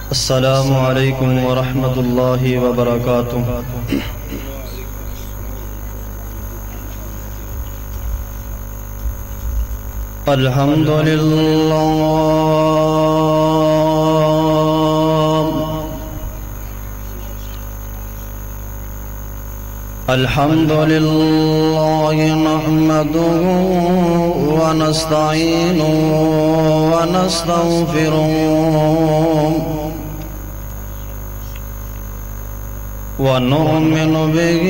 السلام علیکم ورحمۃ اللہ وبرکاتہ۔ الحمد للہ الحمد للہ نحمده ونستعینه ونستغفره ونؤمن به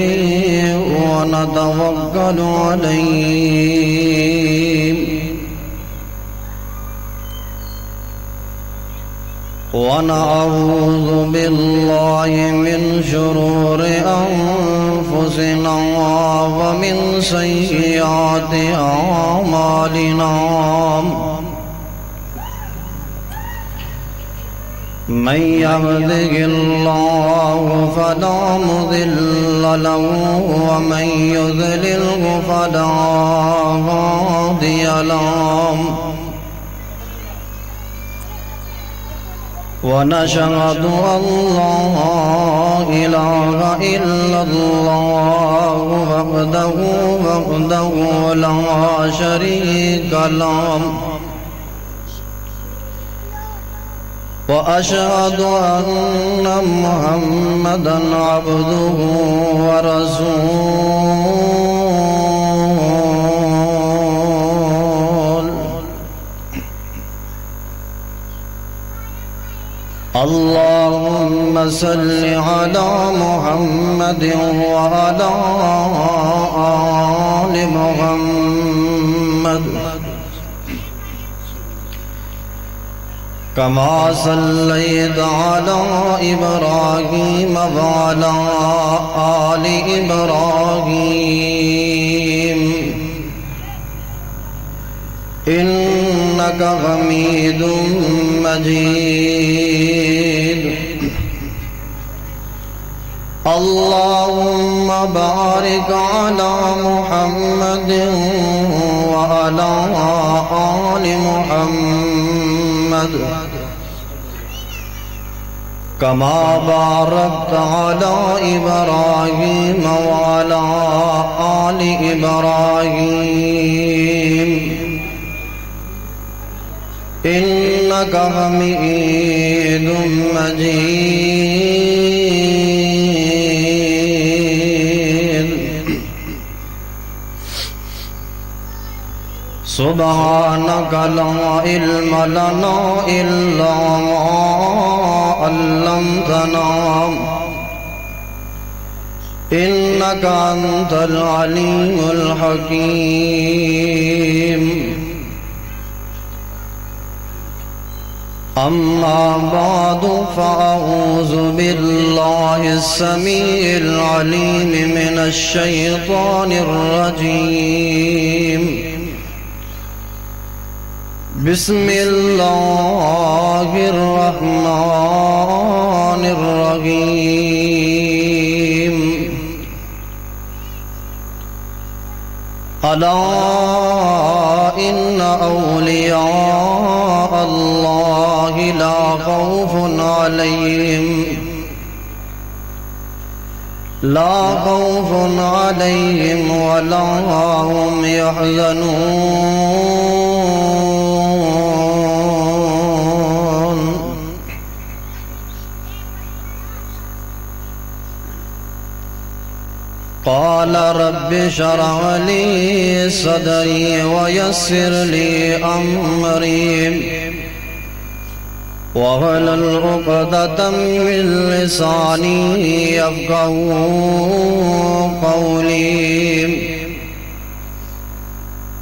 ونتوكل عليه ونعوذ بالله من شرور أنفسنا ومن سيئات أعمالنا من يهده الله فلا مضل له ومن يضلله فلا هادي له ونشهد أن لا إله إلا الله وحده لا شريك له وأشهد أن محمدًا عبده ورسوله اللهم صل على محمد وعلى آل محمد كما صليت على إبراهيم وعلى آل إبراهيم إنك حميد مجيد اللهم بارك على محمد وعلى آل محمد كما باركت على إبراهيم وعلى آل إبراهيم إنك حميد مجيد سبحانك لا علم لنا إلا ما علمتنا إنك أنت العليم الحكيم أما بعد فأعوذ بالله السميع العليم من الشيطان الرجيم بسم الله الرحمن الرحيم ألا إن أولياء الله لا خوف عليهم ولا هم يحزنون قال رب اشرح لي صدري ويسر لي أمري واحلل عقدة من لساني يفقهوا قولي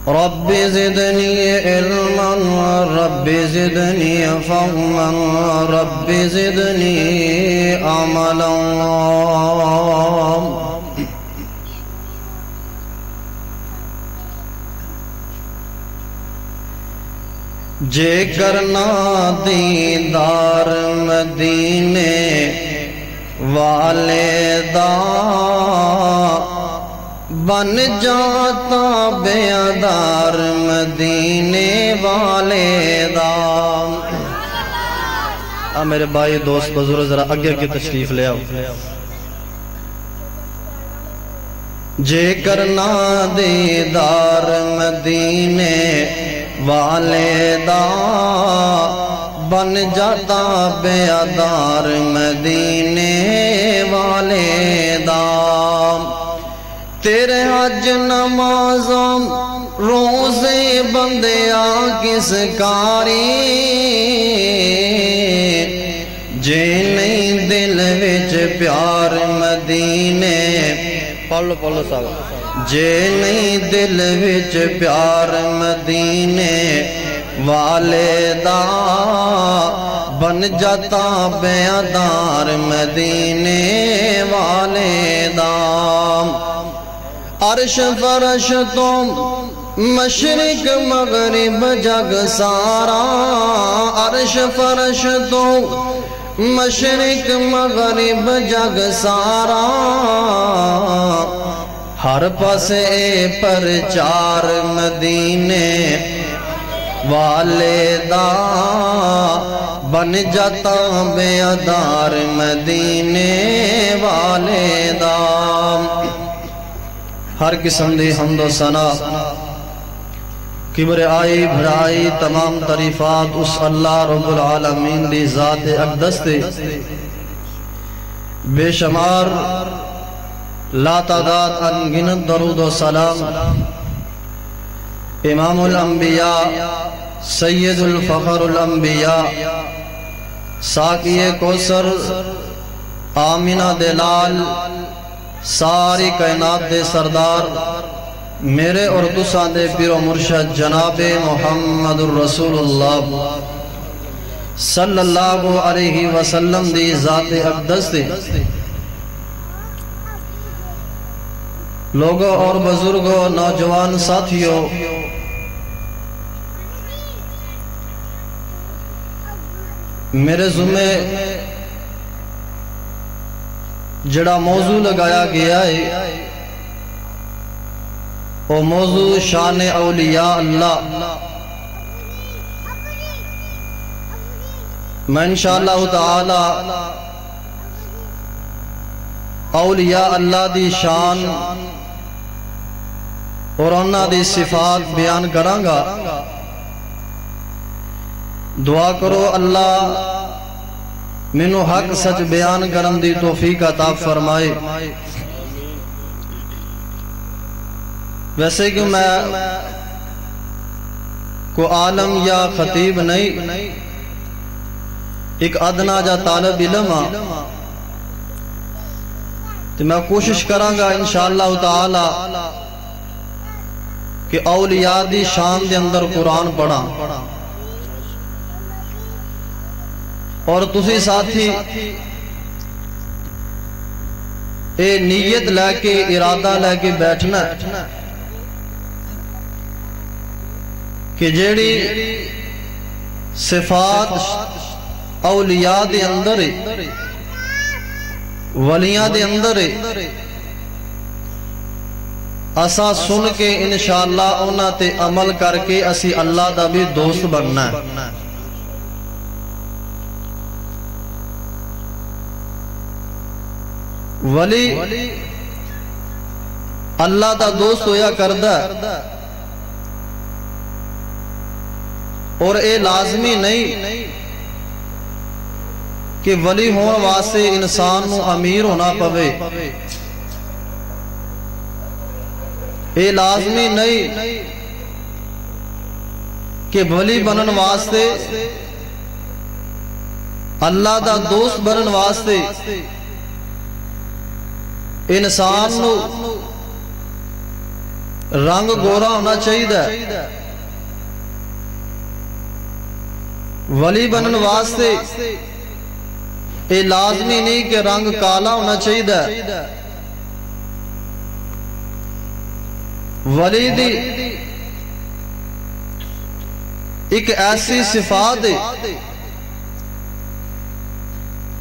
رب زدني علما رب زدني فهما رب زدني عملا جے کرنا دیدار مدینے والے دا بن جاتا بیادار مدینے والے دا۔ میرے بھائی دوست بزرگ ذرا اگے کی تشریف لے آؤ۔ جے کرنا دیدار مدینے والے دا، بن جاتا بیادار مدینے والے دا۔ تیرے حج نمازوں روزے بندیا کس کاری، جے نہیں دل وچ پیار مدینے، پڑھو صاحب، جے نہیں دل وچ پیار مدینے والے دا، بن جاتا بیادار مدینے والے دا۔ عرش فرش تو مشرق مغرب جگ سارا، عرش فرش تو مشرق مغرب جگ سارا، ہر پاسے پرچار مدینے والے دا، بن جاتا بیادار مدینے والے دا۔ ہر قسم دی حمد و ثنا کبریائی بھرائی تمام تعریفات اس اللہ رب العالمین دی ذات اقدس تے، بے شمار لا تعداد انگنت درود و سلام امام الانبیاء سید الفخر الانبیاء ساقی کوثر آمینہ دلال ساری کائنات دے سردار میرے اور تساں دے پیر و مرشد جناب محمد الرسول اللہ صلی اللہ علیہ وسلم دی ذات اقدس دے لوگوں اور بزرگوں نوجوان ساتھیوں، میرے ذمہ جڑا موضوع لگایا گیا ہے وہ موضوع شان اولیاء اللہ۔ میں انشاءاللہ تعالی اولیاء اللہ دی شان اور انہاں دی صفات بیان کراں گا۔ دعا کرو اللہ مینوں حق سچ بیان کرن دی توفیق عطا فرمائے۔ ویسے کہ میں کو عالم یا خطیب نہیں، ایک ادنا جا طالب علم ہاں، تو میں کوشش کراں گا انشاءاللہ تعالی کہ اولیاء دی شان دے اندر قرآن پڑھا، اور تسی ساتھی اے نیت لے کے ارادہ لے کے بیٹھنا کہ جیڑی صفات اولیاء دے اندر ولیاں دے اندر اسا سن کے انشاءاللہ انہاں تے عمل کر کے اسی اللہ دا بھی دوست بننا ہے۔ ولی اللہ دا دوست ہویا کردہ اور اے لازمی نہیں کہ ولی ہون واسطے انسان نو امیر ہونا پوے، اے لازمی نہیں کہ ولی بنن واسطے اللہ دا دوست بنن واسطے انسان نو رنگ گورا ہونا چاہیے، ولی بنن واسطے اے لازمی نہیں کہ رنگ کالا ہونا چاہیے۔ ولی دی ایک ایسی صفات ہے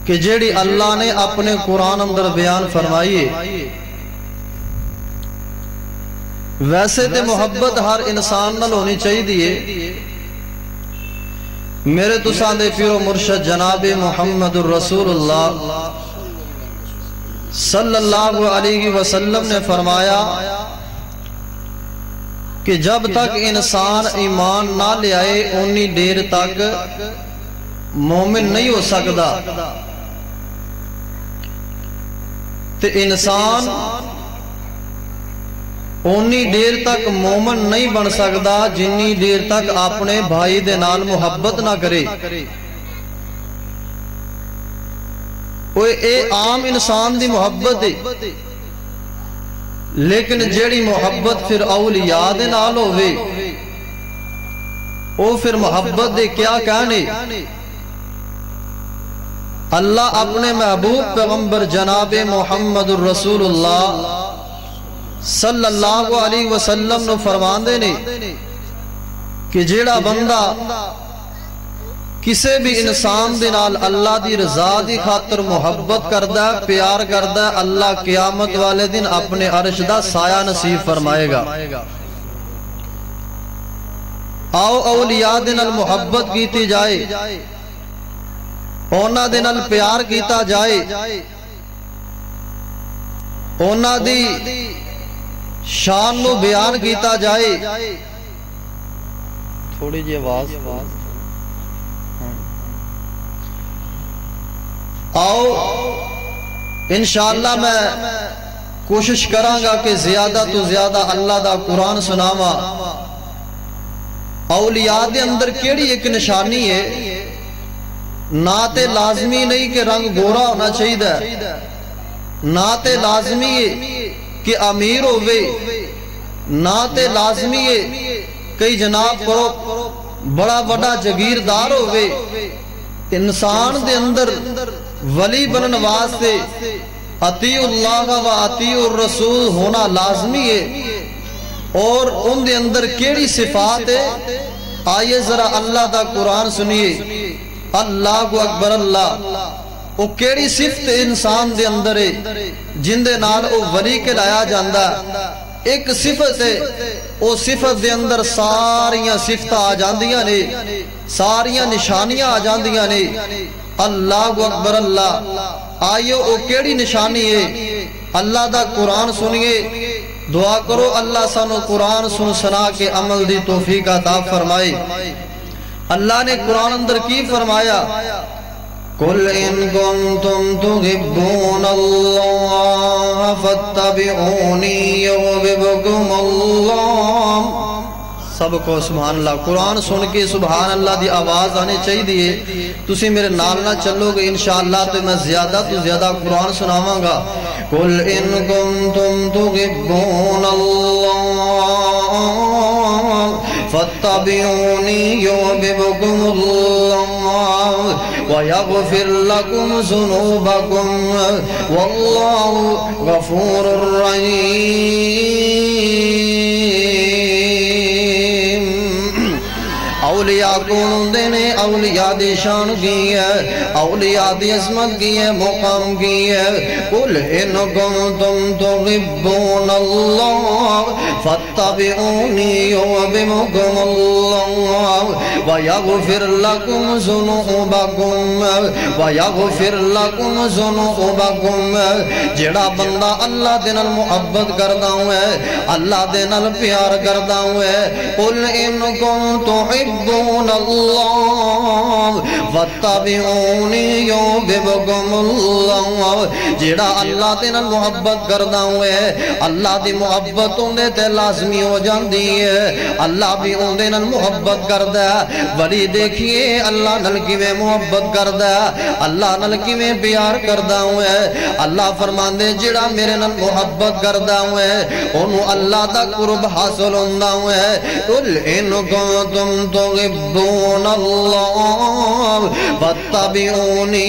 کہ جیڑی اللہ نے اپنے قرآن اندر بیان فرمائیے، ویسے تے محبت ہر انسان نال ہونی چاہیے دیئے میرے تسان دے پیر و مرشد جناب محمد الرسول اللہ صلی اللہ علیہ وسلم نے فرمایا کہ جب تک انسان ایمان نہ لے آئے انی دیر تک مومن نہیں ہو سکتا تے انسان انی دیر تک مومن نہیں بن سکتا جنی دیر تک اپنے بھائی دے نال محبت نہ کرے اے عام انسان دی محبت ہے لیکن جیڑی محبت پھر اولیاء دے نال ہوئے او پھر محبت دے کیا کہنے اللہ اپنے محبوب پیغمبر جناب محمد الرسول اللہ صلی اللہ علیہ وسلم نے فرمان دینے کہ جیڑا بندہ کسے بھی انسان دے نال اللہ دی رضا دی خاطر محبت کردہ ہے پیار کردہ ہے اللہ قیامت والے دن اپنے عرش دا سایہ نصیب فرمائے گا آؤ اولیاء دے نال محبت کیتی جائے اونا دے نال پیار کیتا جائے اونا دی شان نو بیان کیتا جائے تھوڑی جی آواز آؤ انشاءاللہ میں کوشش کراں گا کہ زیادہ تو زیادہ اللہ دا قرآن سناوا اولیاء دے اندر کیڑی ایک نشانی ہے ناتے لازمی نہیں کہ رنگ گورا ہونا چاہیے ناتے لازمی ہے کہ امیر ہوئے ناتے لازمی ہے کئی جناب کرو بڑا بڑا جگیردار ہوئے انسان دے اندر ولی بنن واسطے اطیع اللہ و اطیع الرسول ہونا لازمی ہے اور ان دے اندر کیڑی صفات ہے آئیے ذرا اللہ دا قرآن سنیے اللہ اکبر اللہ او کیڑی صفت انسان دے اندر ہے جن دے نال او ولی کے لایا جاندہ ایک صفت ہے او صفت دے اندر ساریاں صفتہ آ جاندیاں نے ساریاں نشانیاں آ جاندیاں نے اللہ اکبر اللہ آئیو او کیڑی نشانی ہے اللہ دا قرآن سنیے دعا کرو اللہ سانو قرآن سن سنا کے عمل دی توفیق عطا فرمائے اللہ نے قرآن اندر کی فرمایا قُلْ إِن كُنْتُمْ تُحِبُّونَ اللَّهَ فَاتَّبِعُونِي يُحْبِبْكُمُ اللَّهُ سب کو سبحان اللہ قرآن سن کے سبحان اللہ دی آواز آنے چاہیے دیئے تسی میرے نال نہ چلو گے انشاءاللہ تو میں زیادہ تو زیادہ قرآن سناواں گا قُلْ إِن كُنْتُمْ تُحِبُّونَ اللَّهَ فَاتَّبِعُونِي يُحْبِبْكُمُ اللَّهُ وَيَغْفِرْ لَكُمْ ذُنُوبَكُمْ وَاللَّهُ غَفُورٌ رَحِيمٌ اولیاء کون دینے اولیاء دی شان کی ہے اولیاء دی عظمت کی ہے مقام کی ہے قُلْ إِن كُنْتُمْ تُحِبُّونَ اللَّهَ فَاتَّبِعُونِي يُحْبِبْكُمُ اللَّهُ وَيَغْفِرْ لَكُمْ ذُنُوبَكُمْ وَيَغْفِرْ لَكُمْ ذُنُوبَكُمْ جڑا بندہ اللہ دے نال محبت کردا ہے اللہ دے نال پیار کردا ہے قُلْ إِن كُنْتُمْ تحبون اللہ واتبعونی یحببکم اللہ جڑا اللہ دے نال محبت کردا ہے اللہ دی محبت اندے تے لازمی ہو جاندی ہے اللہ بھی اندے نال محبت کردا ہے ولی دیکھیے اللہ نال کیویں محبت کردا ہے اللہ نال کیویں پیار کردا ہے اللہ فرماندے جڑا میرے نال محبت کردا ہے اونوں اللہ دا قرب حاصل ہوندا ہے قل ان کنتم تحبون اللہ فاتبعونی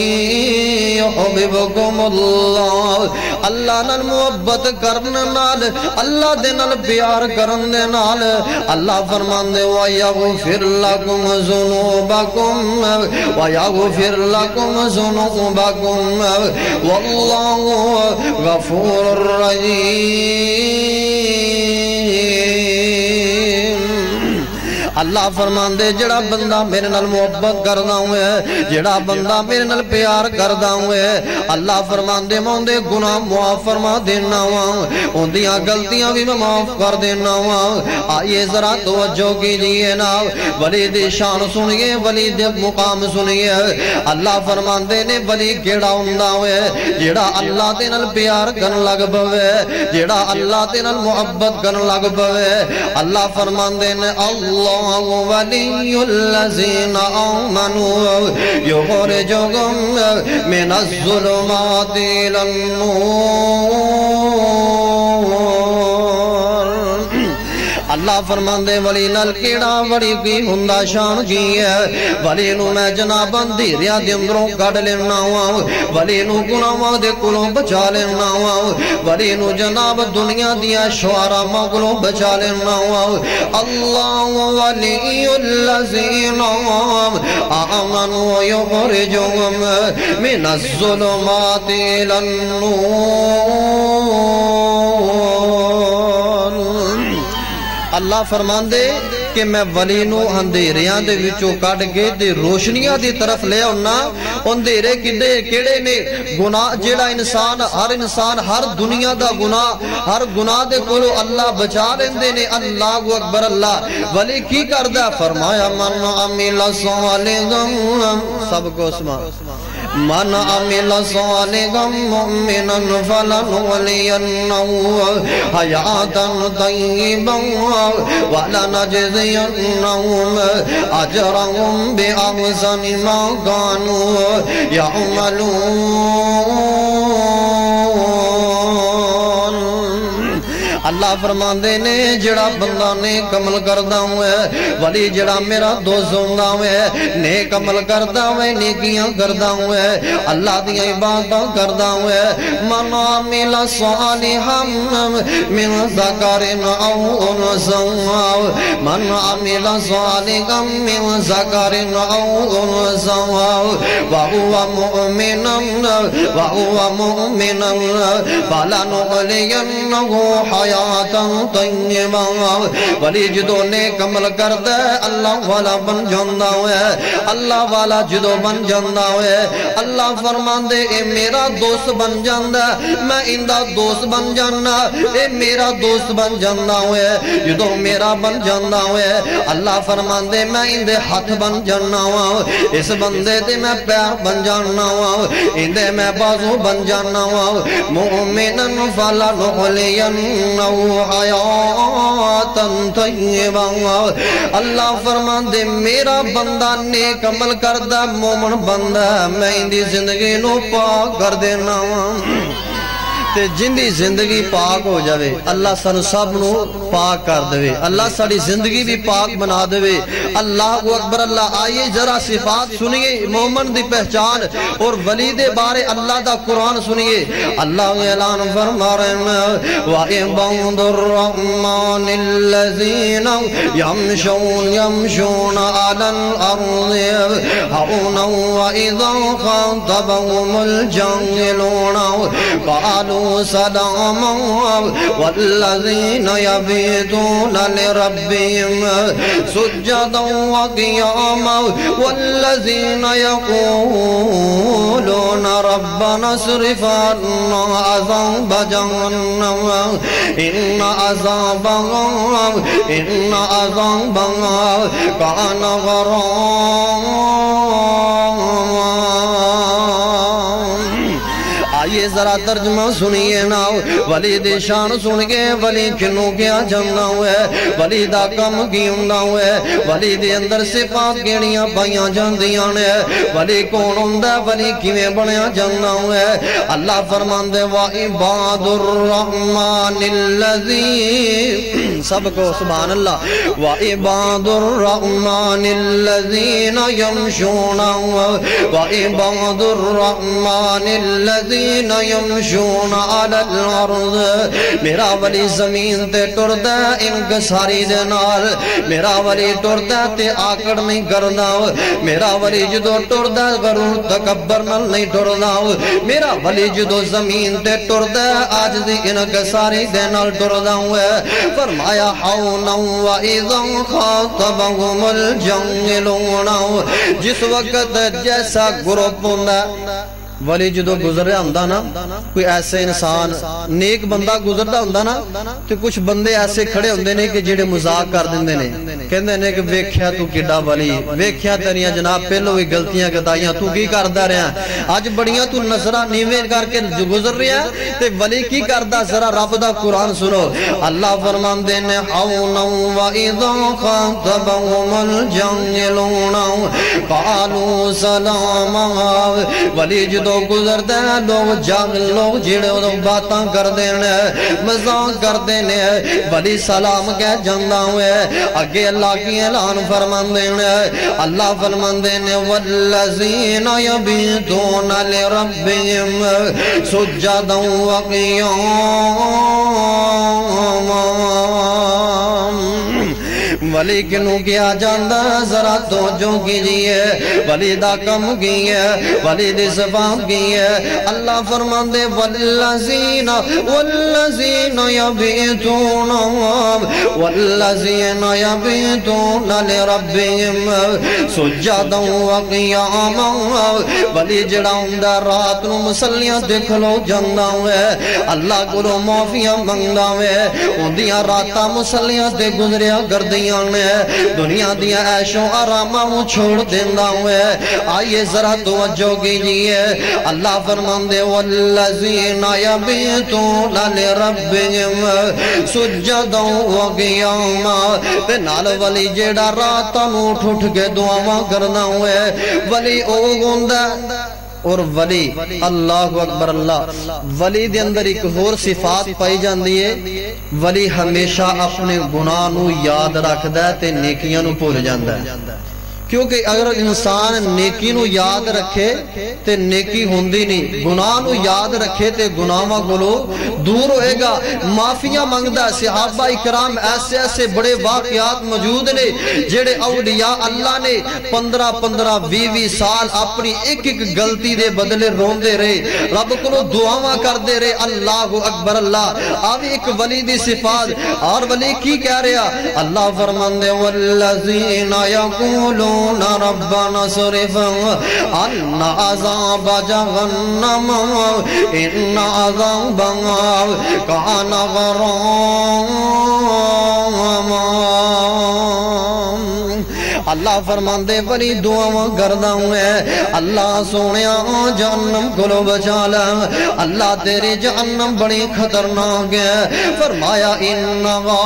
یحببکم اللہ اللہ نال محبت کرنے نال اللہ دے نال پیار کرن دے نال اللہ فرماندے وَيَغْفِرْ لَكُمْ ذُنُوبَكُمْ وَيَغْفِرْ لَكُمْ ذُنُوبَكُمْ وَاللَّهُ غَفُورٌ رَحِيمٌ اللہ فرمان دے جڑا بندہ میرے نال محبت کردا ہوئے جڑا بندہ میرے نال پیار کردا ہوئے اللہ فرمان دے موندے گناہ معاف فرما دینا وا اوندیاں غلطیاں بھی میں معاف کر دینا وا آئیے ذرا توجہ کیجئے نا ولی دی شان سنیے ولی دے مقام سنیے اللہ فرمان دے نے ولی کیڑا ہوندا ہوئے جڑا اللہ دے نال پیار کرن لگ پوے جڑا اللہ دے نال محبت کرن لگ پوے اللہ فرمان دے نے اللہ ولی الذین آمنوا یخرجہم من الظلمات الی النور اللہ فرمان دے ولی نال کیڑا ولی کی ہندہ شان کی ہے ولی نو میں جناب اندھیریا دے اندروں کڑ لینا وا ولی نو گناہاں دے کولوں بچا لینا وا ولی نو جناب دنیا دیا شوارا مغلوں بچا لینا وا اللہ ولی الذین آمنوا یخرجہم من الظلمات الی النور اللہ فرمان دے کہ میں ولی نو اندھیریاں دے وچوں کڈ کے تے روشنیاں دی طرف لے آنا اندھیرے کیڑے نے گناہ جیڑا انسان ہر دنیا دا ہر گناہ دے کولو اللہ بچا لیندے نے اللہ اکبر اللہ ولی کی کردا فرمایا من عمل صالحا سب کو اسما من عمل صالحا مؤمنا فلنحيينه حياة طيبة ولنجزينهم أجرهم بأحسن ما كانوا يعملون اللہ فرمان دے نے جڑا بندہ نیک عمل کردا ہوئے ولی جڑا میرا دوست ہوندا ہوئے نیک عمل کردا ہوئے نیکیاں کردا ہوئے اللہ دی عبادت کردا ہوئے من عمل صالحا من ذکر او انثى من عمل صالحا من ذکر او انثى وهو مؤمن فلنحيينه حیات طیبہ ولی جدو نیک عمل کردا ہے اللہ والا بن جاندا ہے اللہ والا جدو بن جاندا ہے اللہ فرمان دے اے میرا دوست بن جاندا میں اندا دوست بن جانا اے میرا دوست بن جاندا ہے جدو میرا بن جاندا ہے اللہ فرمان دے میں اندے ہاتھ بن جانا وا اس بندے تے میں پیر بن جانا وا اندے میں بازو بن جانا وا مؤمنا فلنحيينه حیات طیبہ اللہ فرمان دے میرا بندہ نیک عمل کردہ مومن بندہ میں اندی زندگی نو پاک کر دینا تے جندی زندگی پاک ہو جاوے اللہ سن سب نو پاک کر دوے اللہ ساری زندگی بھی پاک بنا دوے اللہ اکبر اللہ آئیے ذرا صفات سنیے مومن دی پہچان اور ولی دے بارے اللہ دا قرآن سنیے اللہ اعلان فرما رہے ہیں وَعِبَادُ الرَّحْمَنِ الَّذِينَ يَمْشُونَ عَلَى الْأَرْضِ هَوْنًا وَإِذَا خَاطَبَهُمُ الْجَاهِلُونَ قَالُوا سلاما والذین یبیتون لربهم سجدا وقیاما والذین یقولون ربنا اصرف عنا عذاب جہنم ان عذابها کان غراما آئیے ذرا ترجمہ سنیے نا ولی دی شان سنگے ولی کنوں کیا جمنا ہوئے ولی دا کم کی ہندہ ہوئے ولی دی اندر صفات کیڑیاں پائیاں جاندیاں نے ولی کون ہندہ ولی کیویں بڑیاں جمنا ہوئے اللہ فرمان دے وَعِبَادُ الرَّحْمَنِ الَّذِينَ سب کو سبحان اللہ وَعِبَادُ الرَّحْمَنِ الَّذِينَ يَمْشُونَ وَعِبَادُ الرَّحْمَنِ الَّذِينَ يَمْشُونَ عَلَى الْأَرْضِ میرا ولی زمین تے ٹردہ انکساری دے نال میرا ولی ٹردہ تے آکڑ نہیں کرنا میرا ولی جدو ٹردہ غرور تکبر نل نہیں ٹردہ میرا ولی جدو زمین تے ٹردہ آج دی انکساری دے نال ٹردہ ہوئے فرمایا فرمایا حونا وَإِذَا خَاطَبَهُمُ الْجَاهِلُونَ جس وقت جیسا گروپ ہوندہ ولی جدو گزر رہا ہوندہ نا کوئی ایسے انسان نیک بندہ گزر رہا ہوندہ نا تو کچھ بندے ایسے کھڑے ہوندے نے کہ جڑے مذاق کر دیندے نے کہندے نے کہ ویکھیا تو کڈا ولی ویکھیا تیریاں جناب پہلو ہی غلطیاں کتائیاں تو کی کردا رہا اج بڑیاں تو نظراں نیویں کر کے گزر رہا تے ولی کی کردا ذرا رب دا قرآن سنو اللہ فرماندے نے حونا وَإِذَا خَاطَبَهُمُ الْجَاهِلُونَ قَالُوا سَلَامًا ولی جدو گزرتے ہیں لوگ جاہل لوگ جڑے باتاں کر دینے مزاق کر دینے ولی سلام کہہ جاندہ ہوئے اگے اللہ کی اعلان فرمان دینے اللہ فرمان دینے وَالَّذِينَ يَبِيتُونَ لِرَبِّهِمْ سُجَّدًا وَقِيَامًا ولی کنو کیا جاندہ ذرا توجہ کیجئے ولی دا کم کیے ولی دی صفات کیے اللہ فرمان دے والذین یبیتون لربهم سجدا وقیاما ولی جڑا ہوندہ رات نو مسلیاں دکھلو جاندہ ہوئے اللہ کو معافیاں منگدہ ہوئے اندیاں راتا مسلیاں دے گزریا گردیاں دنیا دیا عیش و آرامہ وہ چھوڑ دیندہ ہوئے آئیے ذرا توجہ کیجئے اللہ فرمان دے والذین یبیتون لربهم سجدا وقیاما تے نال ولی جیڑا راتاں اٹھ اٹھ کے دعاواں کرنا ہوئے ولی او گوندہ اور ولی اللہ اکبر اللہ ولی دے اندر ایک اور صفات پائی جاندی ہے ولی ہمیشہ اپنے گناہ نو یاد رکھ دے تے نیکیاں نو بھول جاندا ہے کیونکہ اگر انسان نیکی نو یاد رکھے تے نیکی ہوندی نہیں گناہ نو یاد رکھے تے گناہاں کولوں دور ہوئے گا معافیاں منگدا صحابہ اکرام ایسے ایسے بڑے واقعات موجود نے جڑے اولیاء اللہ نے 15-20 سال اپنی ایک ایک غلطی دے بدلے روندے رہے رب کولوں دعاواں کردے رہے اللہ اکبر اللہ آوی ایک ولی دی صفات اور ولی کی کہہ رہا اللہ فرماندے والذین یقولون ربنا صرف عنا عذاب جہنم ان عذابها كان غراما اللہ فرمان دے ولی دعاواں کردہ ہوئے اللہ سونیا جہنم کلو بچا لے اللہ تیری جہنم بڑی خطرناک ہے فرمایا انہا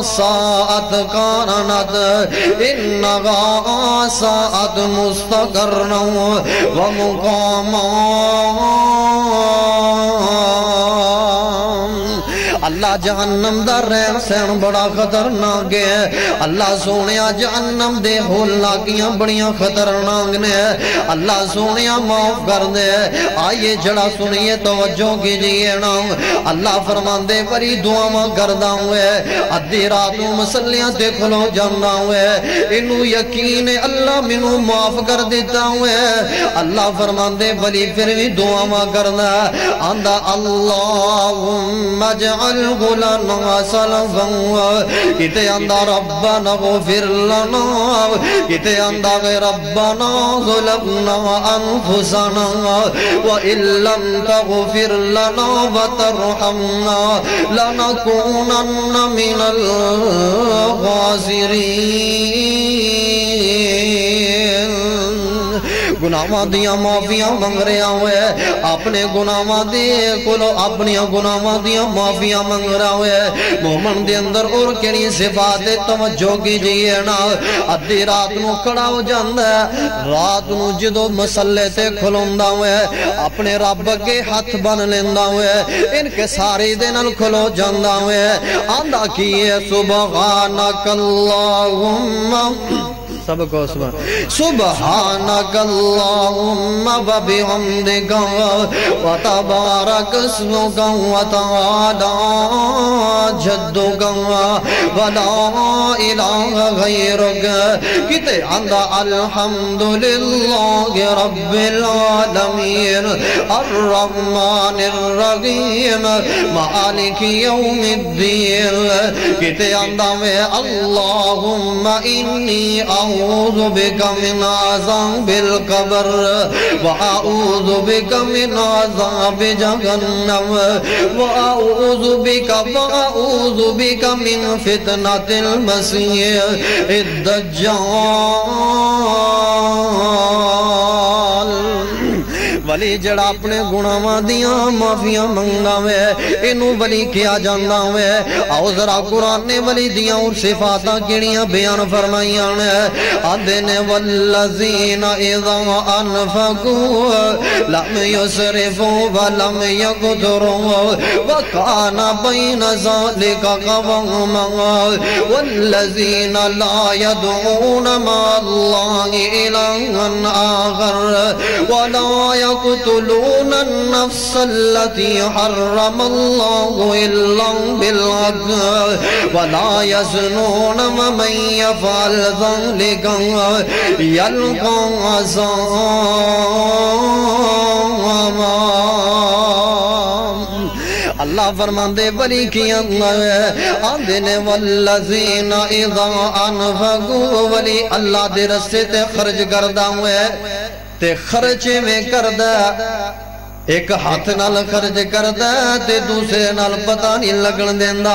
ساعت کانت انہا ساعت مستقرنا ومقاما اللہ جہنم دا رہن سہن بڑا خطرناک ہے اللہ سونیا جہنم دے ہولناکیاں بڑیاں خطرناک نے اللہ سونیا معاف کر دے آئیے جڑا سنیے توجہ کیجئے نا اللہ فرمان دے بڑی دعاواں کردہ ہوئے ادھی راتوں مسلیاں تے کھلو جانا ہوئے انہوں یقین اللہ منوں معاف کر دیتا ہوئے اللہ فرمان دے بلی پھر بھی دعاواں کردہ آندہ اللہم اجعل غلنا سلفا کتے اندہ ربنا غفر لنا کتے اندہ ربنا ظلمنا انفسنا وإن لم تغفر لنا وترحمنا لنكونن من الخاسرين گناہاں دیاں معافیاں منگ رہا ہوئے اپنے گناہاں دے کلو اپنی گناہاں دیاں معافیاں منگ رہا ہوئے مومن دے اندر اور کیڑی صفات توجہ کیجئے نا ادھی رات نو کھڑا ہو جاندہ ہے رات نو جدو مسلے تے کھلوندہ ہوئے اپنے رب کے ہاتھ بن لیندہ ہوئے ان کے سارے دنال کھلو جاندہ ہوئے آندہ کیے سبحانک اللہم سب کو سبحانک اللہم وبحمدک وتبارک اسمک وتعالی جدک ولا الہ غیرک کتے آندہ الحمدللہ رب العالمین الرحمن الرحیم مالک یوم الدین کتے آندہ میں اللہم انی اعوذ بک من عذاب القبر وأعوذ بك من عذاب جهنم وأعوذ بك من فتنة المسيح الدجال ولی جڑا اپنے گناہاں دیاں معافیاں منگنا وے انہوں ولی کیا جاندہ وے آؤ ذرا قرآن نے ولی دیاں اور صفاتاں کیڑیاں بیان فرمائیاں آدھنے والذین اذا انفقوا لم يسرفوا ولم يقتروا وكان بين ذلك قواما والذین لا يدعون مع الله إلها آخر ولا يقتلون النفس التي حرم الله إلا بالحق ولا يزنون ومن يفعل ذلك يلقى عذابا اللہ فرماندے ولی کی آندے نے والذین اذا انفقوا ولی اللہ دے رستے تے خرج کردہ ہوئے تے خرچے میں کردہ ایک ہاتھ نال خرچ کردہ تے دوسرے نال پتہ نہیں لگن دیندہ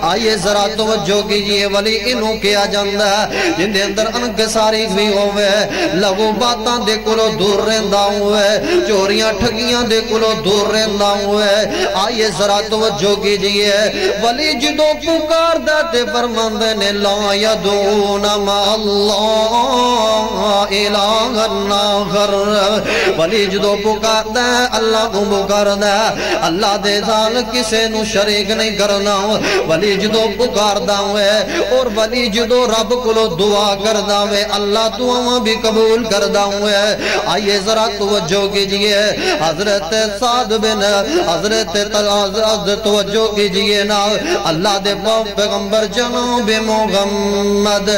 آئیے ذرا توجہ کیجئے ولی انہوں کیا جاندہ جن دے اندر انکساری بھی ہوئے لغو باتاں دے کلو دور رہندہ ہوئے چوریاں ٹھگیاں دے کلو دور رہندہ ہوئے آئیے ذرا توجہ کیجئے ولی جدو پکار داتے فرماندے نے لا یدعون مع اللہ الہ آخر ولی جدو پکار دے اللہ کو پکاردا اللہ دے ذال کسے نو شریک نہیں کرنا ولی جدو پکاردا ہوئے اور ولی جدو رب کلو دعا کردا ہوئے اللہ دعاواں بھی قبول کردا ہوئے آئیے ذرا توجہ کیجئے حضرت سعد بن حضرت توجہ کیجئے نا اللہ دے پیغمبر جناب محمد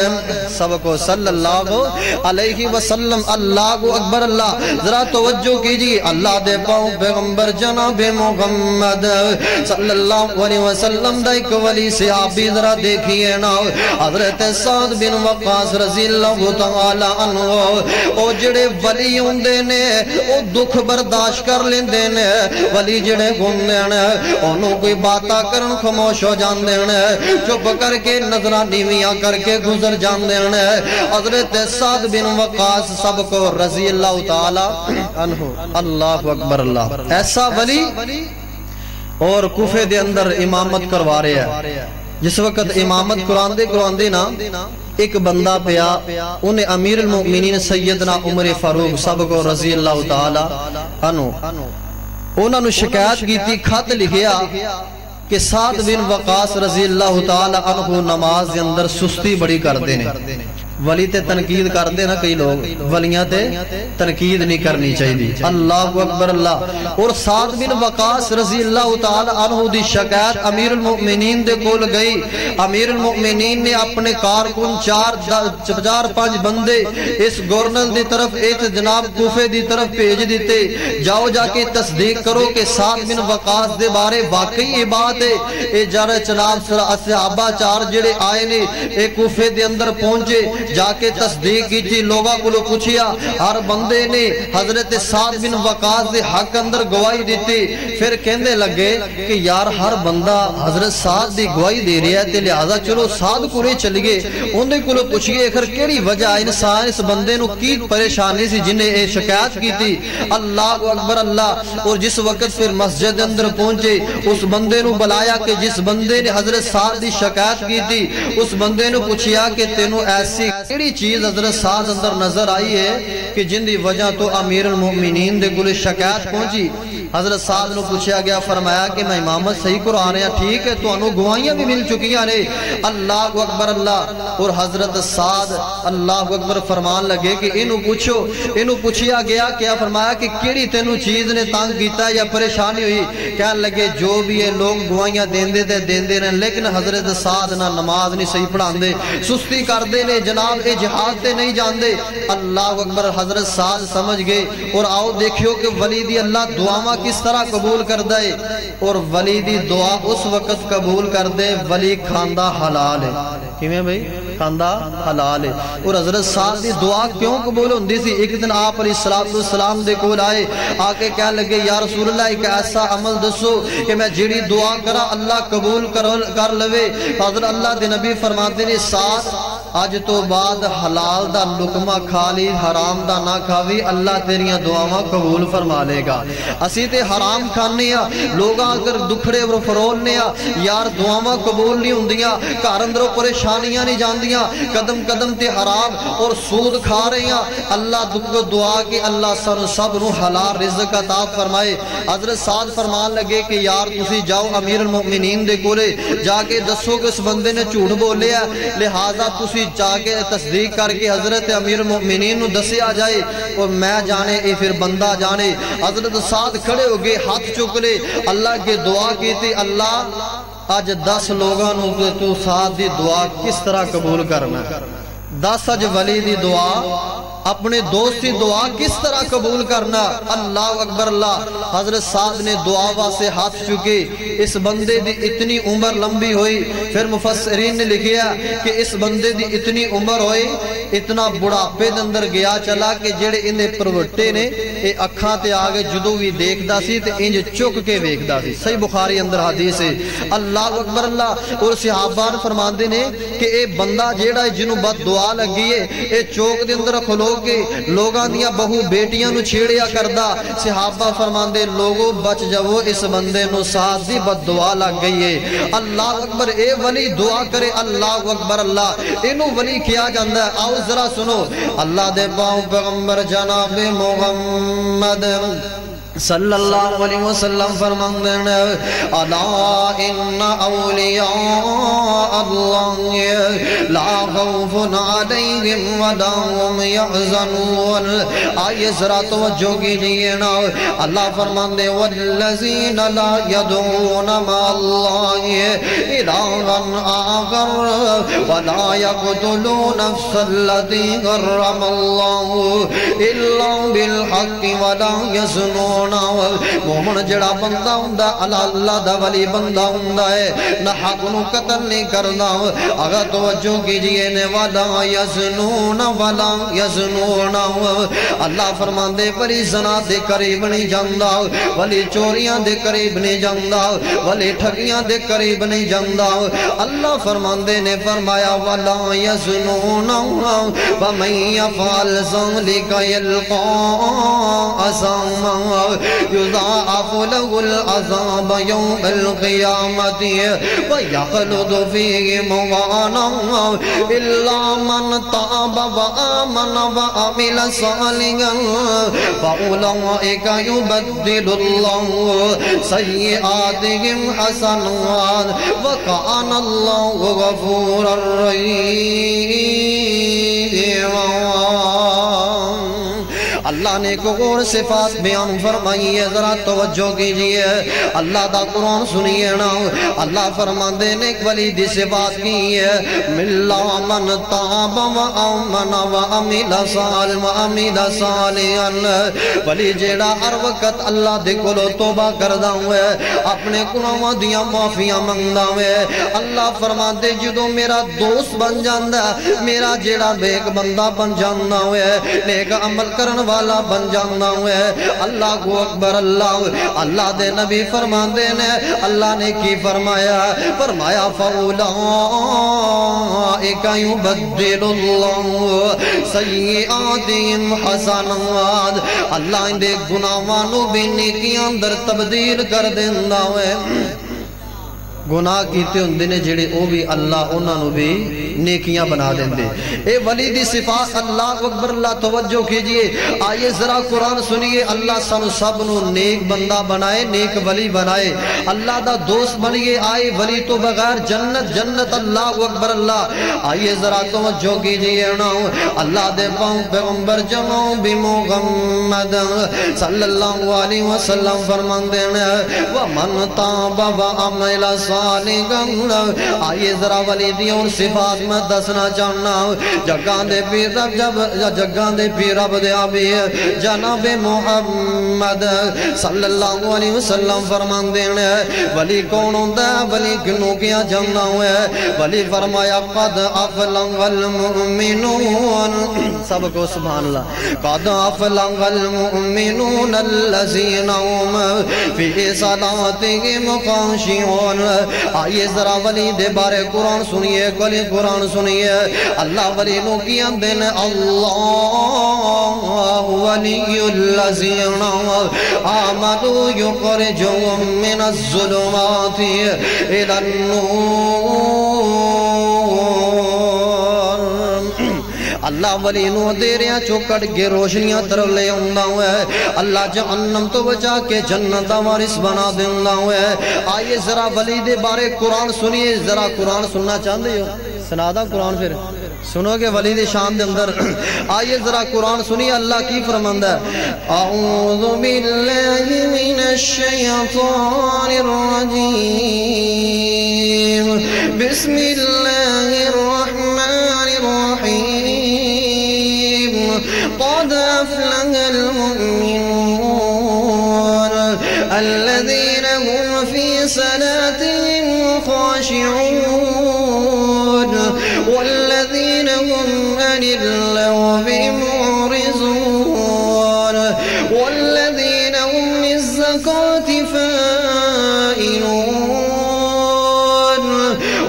سب کو صلی اللہ علیہ وسلم اللہ کو اکبر اللہ ذرا توجہ کیجئے اللہ دے پیغمبر جناب محمد صلی اللہ علیہ وسلم دا ایک ولی صحابی ذرا دیکھئے نا حضرت سعد بن وقاص رضی اللہ تعالی عنہ او جڑے ولی ہوندے نے او دکھ برداشت کر لیندے نے ولی جڑے ہوندے نے انہوں کوئی باتاں کرن خاموش ہو جاندے نے چپ کر کے نظرانی میاں کر کے گزر جاندے نے حضرت سعد بن وقاص سب کو رضی اللہ تعالی عنہ اللہ اکبر اللہ ایسا ولی اور کوفے دے اندر امامت کروا رہے ہیں جس وقت امامت قرآن دے نا ایک بندہ پیا انہیں امیر المؤمنین سیدنا عمر فاروق سب کو رضی اللہ تعالی عنہ انہوں نے شکایت کی تھی خط لکھیا کہ سعد بن وقاص رضی اللہ تعالی عنہ نماز دے اندر سستی بڑی کر دینے ولی تے تنقید کر دے نا کئی لوگ ولیاں تے تنقید نہیں کرنی چاہیے اللہ اکبر اللہ اور سعد بن وقاص رضی اللہ تعالی عنہ دی شکایت امیر المؤمنین دے کول گئی امیر المؤمنین نے اپنے کارکن چار پانچ بندے اس گورنر دی طرف ایک جناب کوفے دی طرف بھیج دیتے جاؤ جا کے تصدیق کرو کہ سعد بن وقاص دے بارے واقعی یہ بات ہے اے جارہ چناب صحابہ چار جڑے آئے نے ایک کوفے دے اندر پہنچے جا کے تصدیق کی تھی لوگاں کو پوچھیا ہر بندے نے حضرت سعد بن وقاص دے حق اندر گواہی دیتی پھر کہنے لگے کہ یار ہر بندہ حضرت سعد دی گواہی دے رہا ہے تے لہذا چلو سعد کو رے چل گئے انہیں کو پوچھئے اخر کیڑی وجہ انسان اس بندے نو کی پریشانی سی جنہیں اے شکایت کی تھی اللہ اکبر اللہ اور جس وقت پھر مسجد اندر پہنچے اس بندے نو بلایا کہ جس بندے نے حضرت سعد دی شکایت کی تھی اس بندے نو پوچھیا کہ تینو ایسی کیڑی چیز حضرت سعد اندر نظر آئی ہے کہ جن دی وجہ تو امیر المؤمنین دے گلے شکایت پہنچی حضرت سعد نو پوچھا گیا، فرمایا کہ میں امامت صحیح قرآن ہے، ٹھیک ہے، تو انہوں گوائیاں بھی مل چکیاں نے۔ اللہ اکبر اللہ۔ اور حضرت سعد اللہ اکبر فرمان لگے کہ انہوں پوچھو، انہوں پوچھیا گیا، کیا فرمایا کہ کیڑی تینوں چیز نے تانگ کیتا یا پریشانی ہوئی؟ کہنے لگے جو بھی ہے لوگ گوائیاں دیندے دے دیندے رہے، لیکن حضرت سعد نہ نماز نہیں صحیح پڑھان دے، سستی کر دے نے جناب، اے جہاد تے نہیں جاندے۔ اللہ اکبر۔ حضرت سعد سمجھ گئے۔ اور آؤ دیکھیو کہ ولی دی اللہ دعاواں کس طرح قبول کر دے، اور ولی دی دعا اس وقت قبول کر دے ولی کھاندہ حلال ہے۔ کیویں بھئی؟ کھاندہ حلال ہے۔ اور حضرت سعد دی دعا کیوں قبول ہوندی سی؟ ایک دن آپ علیہ السلام دے کول آئے، آ کے کہنے لگے یا رسول اللہ ایک ایسا عمل دسو کہ میں جڑی دعا کرا اللہ قبول کر لوے۔ حضرت اللہ دے نبی فرماتے نے سعد اج تو بعد حلال دا لقمہ کھا لی، حرام دا نہ کھاوی، اللہ تیریاں دعاواں قبول فرما لے گا۔ اسی تے حرام کھانے ہاں، لوگاں اگر دکھڑے اور فرولنے ہاں، یار دعاواں قبول نہیں ہوندیاں، گھر اندروں پریشانیاں نہیں جاندیاں، قدم قدم تے حرام اور سود کھا رہے ہیں۔ اللہ دعا کہ اللہ سب نو حلال رزق عطا فرمائے۔ حضرت سعد فرمان لگے کہ یار تسی جاؤ امیر المؤمنین دے کولے، جا کے دسو کہ اس بندے نے جھوٹ بولے ہے، لہذا تسی جا کے تصدیق کر کے حضرت امیر المؤمنین نو دسیا جائے، اور میں جانے اے پھر بندہ جانے۔ حضرت سعد کھڑے ہو گئے، ہاتھ چک لے، اللہ کے دعا کی تھی، اللہ آج 10 لوگاں نو تو سعد دی دعا کس طرح قبول کرنا، 10 اج ولی دی دعا اپنے دوست کی دعا کس طرح قبول کرنا۔ اللہ اکبر اللہ۔ حضرت سعد نے دعا واسطے ہاتھ چکے، اس بندے دی اتنی عمر لمبی ہوئی، پھر مفسرین نے لکھیا کہ اس بندے دی اتنی عمر ہوئی، اتنا بڑھاپے دے اندر گیا چلا کہ جڑے اندے پروٹے نے اے اکھاں تے آگے جدو بھی دیکھدا سی تے انج چک کے ویکھدا سی۔ صحیح بخاری اندر حدیث ہے۔ اللہ اکبر اللہ۔ اور صحابہ فرماندے نے کہ اے بندہ جیڑا جنوں بد دعا لگی ہے، اے چوک دے اندر کھلو کے لوگاں دیا بہو بیٹیاں نو چھیڑیا کردہ۔ صحابہ فرماندے لوگوں بچ جاؤ، اس بندے نو سعد دی بد دعا لگ گئی ہے۔ اللہ اکبر۔ اے ولی دعا کرے، اللہ اکبر اللہ۔ انہوں ولی کیا جاندہ ہے، آؤ ذرا سنو۔ اللہ دے پاؤں پیغمبر جناب محمد صلی اللہ علیہ وسلم فرماندے ہیں الا ان اولیاء اللہ لا خوف علیہم ولا هم يحزنون۔ آئیے ذرا توجہ کیجئے نا۔ اللہ فرماندے والذین لا يدعون مع اللہ الہا آخر ولا يقتلون نفس التي حرم اللہ الا بالحق ولا يزنون۔ مومن جڑا بندہ ہوندا اللہ دا ولی بندہ ہوندا ہے، نہ حق نو قتل نہیں کرنا۔ اگر توجہ کیجئے نے ولا یزنون ولا یزنون۔ اللہ فرماندے ولی زنا دے قریب نہیں جاندا، ولی چوریاں دے قریب نہیں جاندا، ولی ٹھگیاں دے قریب نہیں جاندا۔ اللہ فرماندے نے فرمایا ولا یزنون ومن یفعل ذلک یلقا اثاما یضاعف له العذاب یوم القیامت ویخلد فیہ مہانا الا من تاب وآمن وعمل صالحا فاولئک یبدل اللہ سیئاتہم حسنات وکان اللہ غفورا رحیما۔ اللہ نے ایک اور صفات بیان فرمائی ہے، ذرا توجہ کیجئے۔ اللہ دا قرآن سنیے نا۔ اللہ فرماندے نے ایک ولی دی صفات کی ہے ملا من تاب وآمن وعمل صالحا۔ ولی جیڑا ہر وقت اللہ دے کولو توبہ کردا ہوئے، اپنے گناہاں دیاں معافیاں منگدا ہوئے، اللہ فرماندے جدوں میرا دوست بن جاندا، میرا جیڑا نیک بندہ بن جاندا ہوئے، نیک عمل کرن والا بن جانا ہوئے۔ اللہ کو اکبر اللہ۔ اللہ دے نبی فرماندے نے اللہ نے کی فرمایا، فرمایا فَأُولَئِكَ يُبَدِّلُ اللَّهُ سَيِّئَاتِهِمْ حَسَنَاتٍ۔ اللہ ان دے گناہاں نو بھی نیکیاں اندر تبدیل کر دیندا ہوئے۔ گناہ کیتے ہوندے نے جڑے او بھی اللہ انہاں نو بھی نیکیاں بنا دیندے. اے ولی دی صفات. اللہ اکبر. اللہ توجہ کیجئے. آئیے ذرا قرآن سنیے. اللہ سانو سب نو نیک بندہ بنائے, نیک ولی بنائے, اللہ دا دوست بنیے. آئے ولی تو بغیر جنت جنت. اللہ اکبر. اللہ آئیے ذرا توجہ کیجئے نا. اللہ دے پاؤں پیغمبر جمع بھی محمد صلی اللہ علیہ وسلم فرماندے نے وَمَنْ تَابَ وَعَمِلَ صَالِحًا. آئیے ذرا ولی دی اور صفات میں دسنا چاہنا. جگاں دے پیر رب جگاں دے پیر رب دے آبی جناب محمد صلی اللہ علیہ وسلم فرماندے نے ولی کون ہوندہ ہے, ولی کنوں کیا جمنا ہوئے. ولی فرمایا قد افلح المؤمنون. سب کو سبحان اللہ. قد افلح المؤمنون الذین هم فی صلاتهم خاشعون. آئیے ذرا ولی دے بارے قرآن سنیے. کلی قرآن سنیے. اللہ ولی نو کی اندن اللہ ولی الذین آمنوا یخرجهم من الظلمات الى النور. اللہ ولی نو دیریاں چوکڑ کے روشنیاں طرف لے ہوندہ ہوئے. اللہ جہنم تو بچا کے جنت دا وارث بنا دیندہ ہوئے. آئیے ذرا ولی دے بارے قرآن سنیے. ذرا قرآن سننا چاہتے ہو سنا دا قرآن پھر سنو گے ولی دے شان دے اندر. آئیے ذرا قرآن سنیے. اللہ کی فرماندہ ہے اعوذ باللہ من الشیطان الرجیم بسم اللہ الرحمن الرحیم قد افلح المؤمنون الذین هم فی صلاتهم خاشعون والذین هم عن اللغو معرضون والذین هم للزکاة فاعلون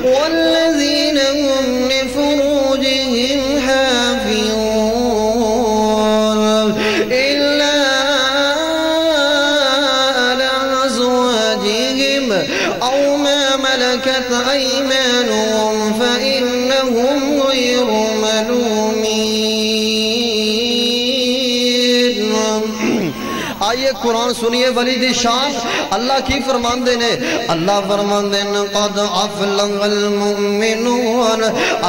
والذین هم لفروجهم حافظون إلا على أزواجهم أو ما ملكت أيمانهم فإنهم غير ملومين. آئیے قرآن سنیے ولی دی شان. اللہ کی فرماندے نے. اللہ فرماندے نے قد افلح المؤمنون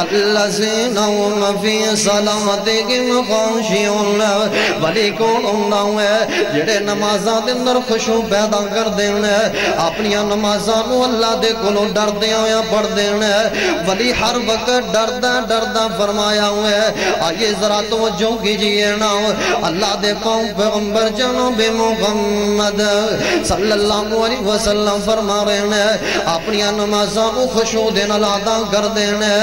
الذین هم فی صلاتهم خاشعون. ولی کون ہوندہ ہوئے جڑے نمازاں دے اندر خشوع پیدا کر دینے, اپنی نمازاں نو اللہ دے کولوں ڈردے ہویا پڑھ دینے. ولی ہر وقت ڈردہ فرمایا ہوئے. آئیے ذرا توجہ کیجئے نا. اللہ دے پاؤں پیغمبر جناب محمد صلی اللہ علیہ وسلم فرما رہے ہیں اپنی نمازاں کو خشوع دے نال ادا کر دینے.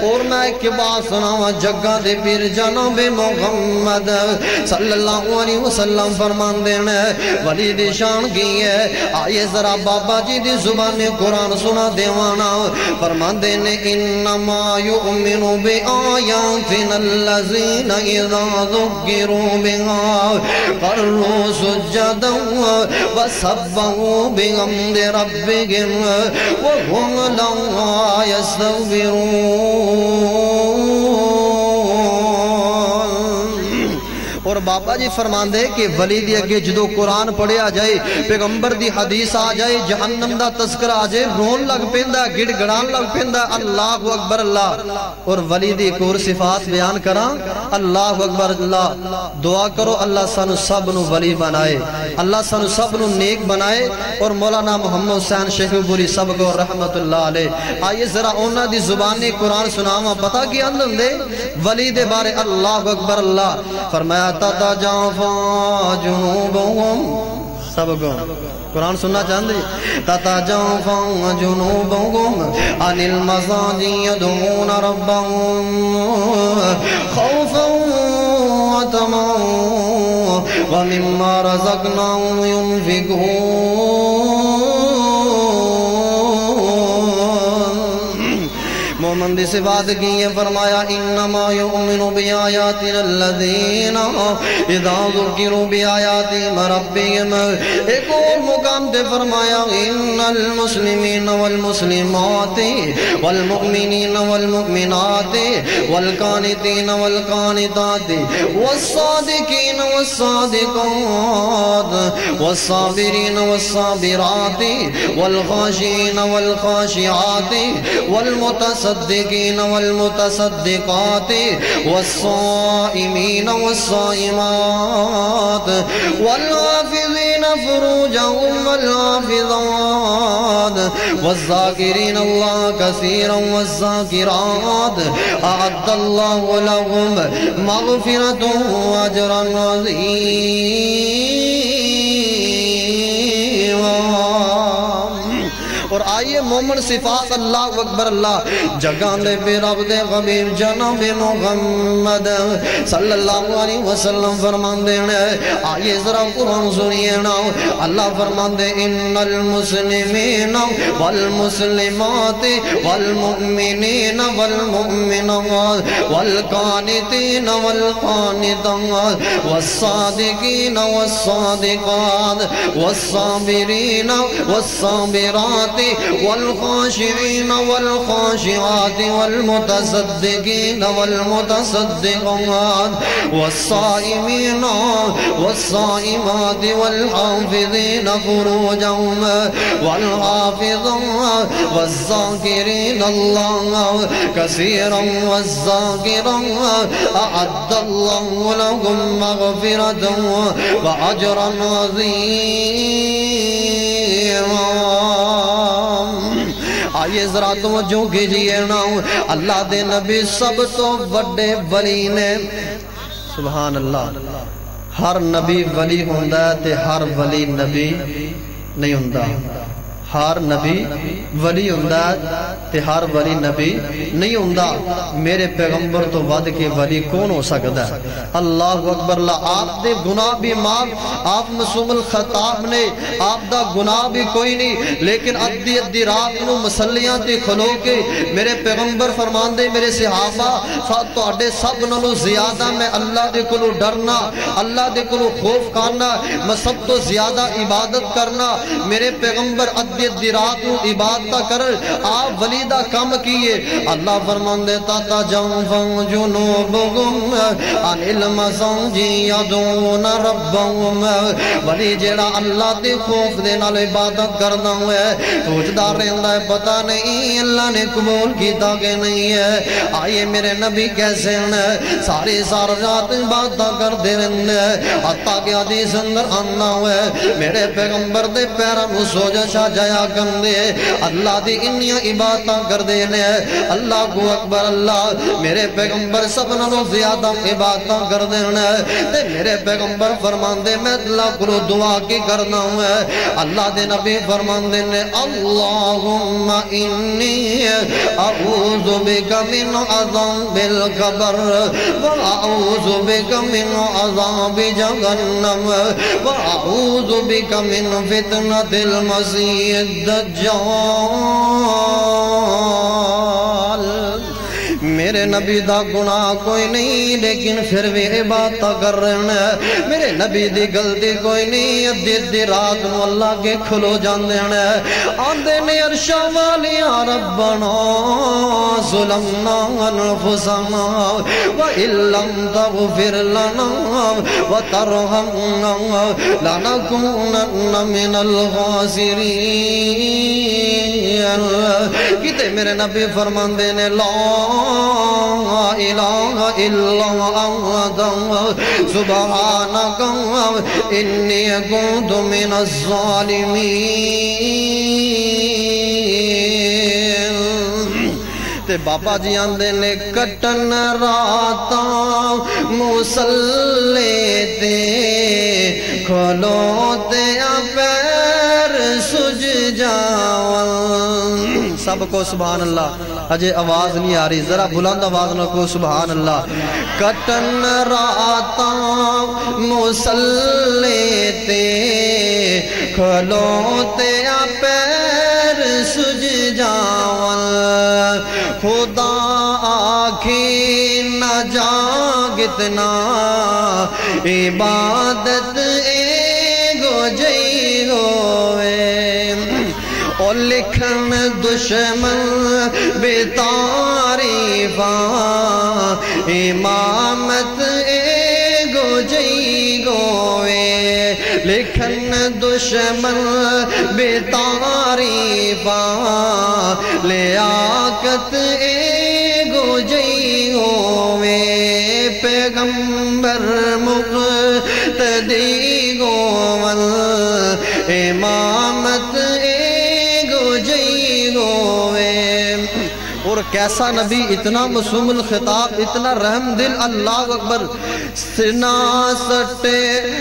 اور میں ایک بات سناواں جگاں دے پیر جناب محمد صلی اللہ علیہ وسلم فرمان دینے ولی دی شان کی ہے. آئیے ذرا بابا جی دی زبان قرآن سنا دیوانا. فرمان دینے انما یؤمن بآیاتنا الذین اذا ذکروا بها خروا سجدا وسبحوا بحمد ربهم وهم لا يستكبرون. اور بابا جی فرمان دے کہ ولی دی اگے جدو قرآن پڑھیا جائے, پیغمبر دی حدیث آ جائے, جہنم دا تذکرہ آ جائے, رون لگ پیندہ, گڑ گڑان لگ پیندہ. اللہ اکبر اللہ. اور ولی دی ایک اور صفات بیان کران. اللہ اکبر اللہ. دعا کرو اللہ سانو سب نو ولی بنائے, اللہ سانو سب نو نیک بنائے. اور مولانا محمد حسین شیخ پوری سب کو رحمت اللہ علیہ. آئیے ذرا اونا دی زبانی قرآن سناما. پتہ کی اندن دے ولی دے بارے. اللہ اکبر اللہ. فرمایا تتجافى جنوبهم. سب کو قرآن سننا چاہتے ہیں. تتجافى جنوبهم عن المضاجع يدعون ربهم خوفا وطمعا ومما رزقناهم ينفقون. مومن دی صفات کی ہے فرمایا انما یؤمن بآیاتنا الذین اذا ذکروا بآیات ربهم. ایک اور مقام پہ فرمایا ان المسلمین والمسلمات والمؤمنین والمؤمنات والقانتین والقانتات والصادقین والصادقات والصابرین والصابرات والخاشعین والخاشعات والمتصدقین والمتصدقات والصائمین والصائمات والحافظین فروجهم والحافظات والذاکرین اللہ کثیرا والذاکرات اعد اللہ لهم مغفرۃ واجرا عظیما. اور آئیے مومن صفات اللہ اکبر اللہ جگہ دے پہ رب دے غبیب جناب محمد صلی اللہ علیہ وسلم فرمان دینے. آئیے ذرا قرآن سنیے نا. اللہ فرمان دے ان المسلمین والمسلمات والمؤمنین والمؤمنات والقانتین والقانتات والصادقین والصادقات والصابرین والصابرات والخاشعین والخاشعات والمتصدقین والمتصدقات والصائمین والصائمات والحافظین فروجهم والحافظات والذاکرین اللہ کثیرا والذاکرات اعد اللہ لهم مغفرۃ واجرا عظیما. آئیے ذرا توجہ کیجئے نا. اللہ دے نبی سب تو بڑے ولی نے. سبحان اللہ. ہر نبی ولی ہوندہ تے ہر ولی نبی نہیں ہوندہ. ہر نبی ولی ہوندہ تے ہر ولی نبی نہیں ہوندہ. میرے پیغمبر تو ود کے ولی کون ہو سکتا ہے؟ اللہ اکبر اللہ. آپ دے گناہ بھی معاف, آپ معصوم الخطاب نے, آپ دا گناہ بھی کوئی نہیں, لیکن ادھی ادھی رات نو مسلیاں تے کھلو کے میرے پیغمبر فرمان دے میرے صحابہ تواڈے سب نالوں زیادہ میں اللہ دے کولوں ڈرنا, اللہ دے کولوں خوف کرنا, میں سب تو زیادہ عبادت کرنا. میرے پیغمبر ادھی رات نو عبادت کر آپ ولیدہ کم کیے. اللہ فرمان دیتا تا جنفن جنوبگم عن المساجی یدون ربهم. ولی جیڑا اللہ دے خوف دے نال عبادت کرنا ہے سوچدا رہندا ہے پتہ نہیں اللہ نے قبول کیتا کہ نہیں ہے. آئیے میرے نبی کیسے ہیں ساری رات عبادت کرتے رہندے حتیٰ کہ حدیث اندر آنا ہے میرے پیغمبر دے پیرا نو سوجا شاہ جایا کندے اللہ دی انیاں عبادتاں کر دینے. اللہ کو اکبر اللہ. میرے پیغمبر سب نالوں زیادہ عبادتاں کر دینے تے میرے پیغمبر فرمان دے میں اللہ کو دعا کی کرنا ہے. اللہ دے نبی فرمان دینے اللہم انی اعوذ بک من عذاب القبر واعوذ بک من عذاب جہنم واعوذ بک من فتنة المسیح الدجال. میرے نبی دا گناہ کوئی نہیں لیکن پھر بھی عبادت کر رہے ہیں. میرے نبی دی غلطی کوئی نہیں ادھی رات نو اللہ کے کھلو جاندے ہیں آندے نے عرشا والیاں ربنا ظلمنا انفسنا وَإِن لَّمْ تَغْفِرْ لَنَا وَتَرْحَمْنَا لَنَكُونَنَّ مِنَ الْخَاسِرِينَ. کتے میرے نبی فرمان دینے لا الہ الا انت سبحانک انی کنت من الظالمین. تے بابا جی آندے نے کٹن راتا مسلے تے کھلوتے پیر سج جاون. سب کو سبحان اللہ. اجے آواز نہیں آ رہی ذرا بلند آواز نہ کو سبحان اللہ. کٹن راتا مسلے تے کھلوتے پیر سج جاون خدا آنکھیں نہ جاگتنا عبادت ایگو جئی ہوئے اور لکھن دشمن بے تعریفاں امامت ایگو جئی ہوئے لکھن دشمن بے تعریفاں لیاقت ایگو جئی ہوئے پیغمبر مقتدی گوول امامت ایگو جئی ہوئے اور کیسا نبی اتنا معصوم الخطاب اتنا رحم دل اللہ اکبر سنا سٹے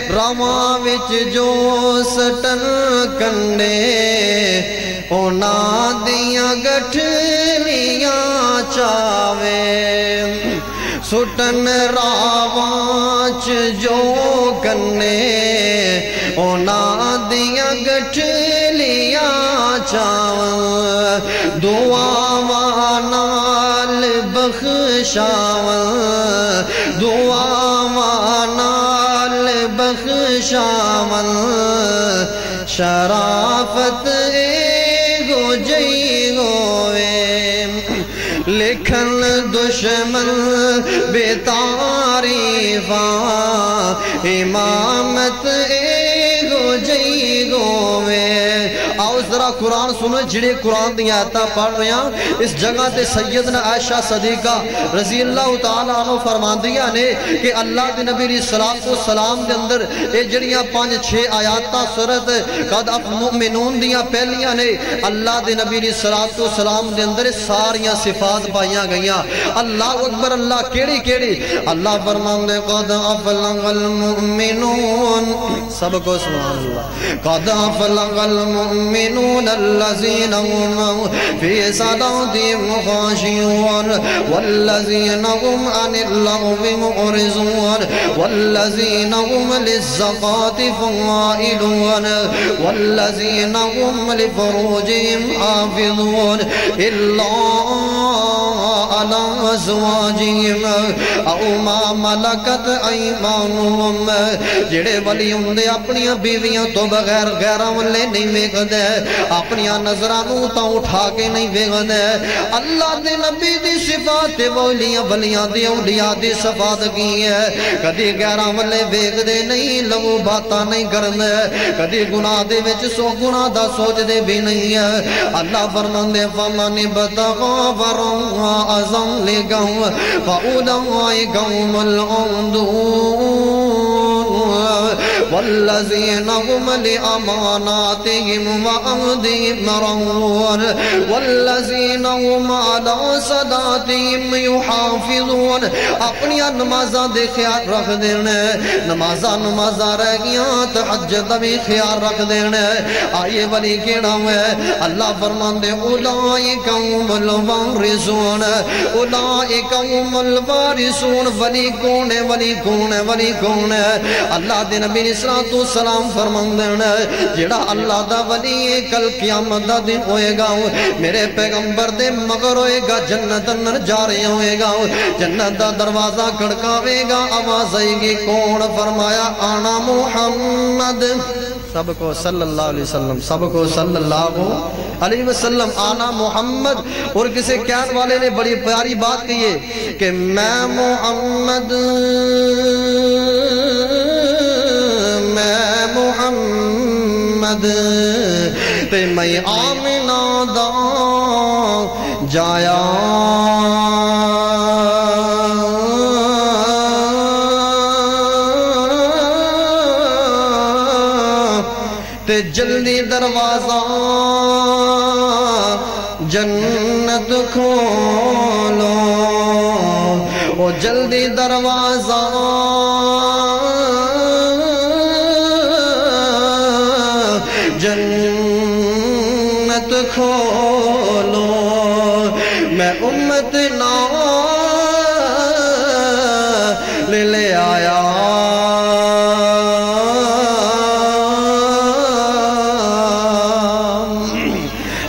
رواں وچ جو سٹن کنڈے اونا دیاں گٹھلیاں چاوے سٹن راوانچ جو کنے اونا دیاں گٹھلیاں چاویں دعا نال بخشاویں دعا نال بخشاویں شرافت ایگو جئی ہوئے لکھن دشمن بے تعریفاں امامت ایگو جئی ہوئے آؤ ذرا قرآن سنو جڑے قرآن دیا آیتاں پڑھ رہے ہیں اس جگہ تے سیدنا عائشہ صدیقہ رضی اللہ تعالیٰ عنہ فرمان دیا نے کہ اللہ دے نبی علیہ السلام دے اندر اے جڑیاں 5-6 آیاتاں سورت قد مؤمنون دیا پہلیاں نے اللہ دے نبی علیہ السلام دے اندر ساریاں صفات پائیاں گئیاں اللہ اکبر اللہ کیڑی کیڑی اللہ فرمان دے قد افلح المؤمنون سب کو سبحان اللہ قد افلح المؤمنون الذين هم في صلاتهم خاشعون والذين هم عن اللغو معرضون والذين هم للزكاة فاعلون والذين هم لفروجهم حافظون إلا على أزواجهم أو ما ملكت أيمانهم جڑے ولی ہوندے اپنی بیویاں تو بغیر غیراں والے نہیں ویکھدے اپنی نظرانوں تا اٹھا کے نہیں ویکھدے اللہ دے نبی دی صفات ولیاں دی اولیاء دی صفات کی ہے کدی غیراں والے ویکھدے نہیں لو باتاں نہیں کرندے کدی گناہ دے وچ سو گناہ دا سوچدے بھی نہیں ہے اللہ فرماندے فمن بتغى وراء ذلك فأولئك هم العادون والذين هم لأماناتهم وعهدهم راعون والذين هم على صلاتهم يحافظون اپنی نمازاں دے خیال رکھ دینے نمازاں رہ گیاں تہجد بھی خیال رکھ دینے آئیے ولی کیڑا ہوئے اللہ فرمان دے اولئک هم الوارثون اولئک هم الوارثون ولی کون ہے ولی کون ہے ولی کون ہے اللہ دے نبی علیہ السلام فرماندے جڑا اللہ دا ولی کل قیامت دا دن ہوئے گا میرے پیغمبر دے مگر ہوئے گا جنت اندر جا رہے ہوئے گا جنت دا دروازہ کھڑکاوے گا آواز آئے گی کون فرمایا آنا محمد سب کو صلی اللہ علیہ وسلم سب کو صلی اللہ علیہ وسلم آنا محمد اور کسی کہنے والے نے بڑی پیاری بات کہی ہے کہ میں محمد تے میں آمنہ دا جایا تے جلدی دروازہ جنت کھولو او جلدی دروازہ جنت کھولو میں امت لے آیا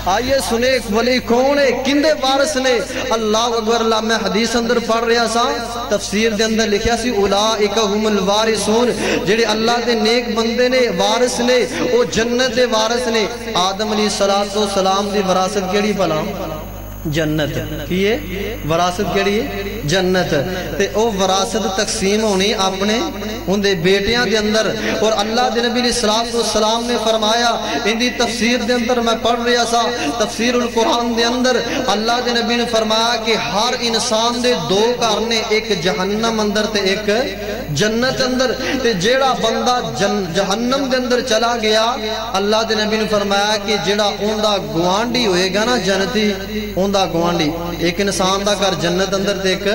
آئیے نیک ولی کون ہے کندے وارث نے اللہ اکبر اللہ میں حدیث اندر پڑھ رہا سا تفسیر دے اندر لکھیا سی اولئک هم الوارثون جڑے اللہ دے نیک بندے نے وارث نے او جنت دے وارث نے آدم علیہ السلام دی وراثت کیڑی بھلا جنت کیے وراثت کیڑی جنت تے او وراثت تقسیم ہونی اپنے ان دے بیٹیاں دے اندر اور اللہ دے نبی علیہ السلام نے فرمایا ان دی تفسیر دے اندر میں پڑھ رہا سا تفسیر القرآن دے اندر اللہ دے نبی نے فرمایا کہ ہر انسان دے دو گھر نے ایک جہنم اندر تے ایک جنت اندر تے جیڑا بندہ جہنم دے اندر چلا گیا اللہ دے نبی نے فرمایا کہ جیڑا اون دا گوانڈی ہوئے گا نا جنتی اون دا گوانڈی ایک انسان دا گھر جنت اندر تے ایک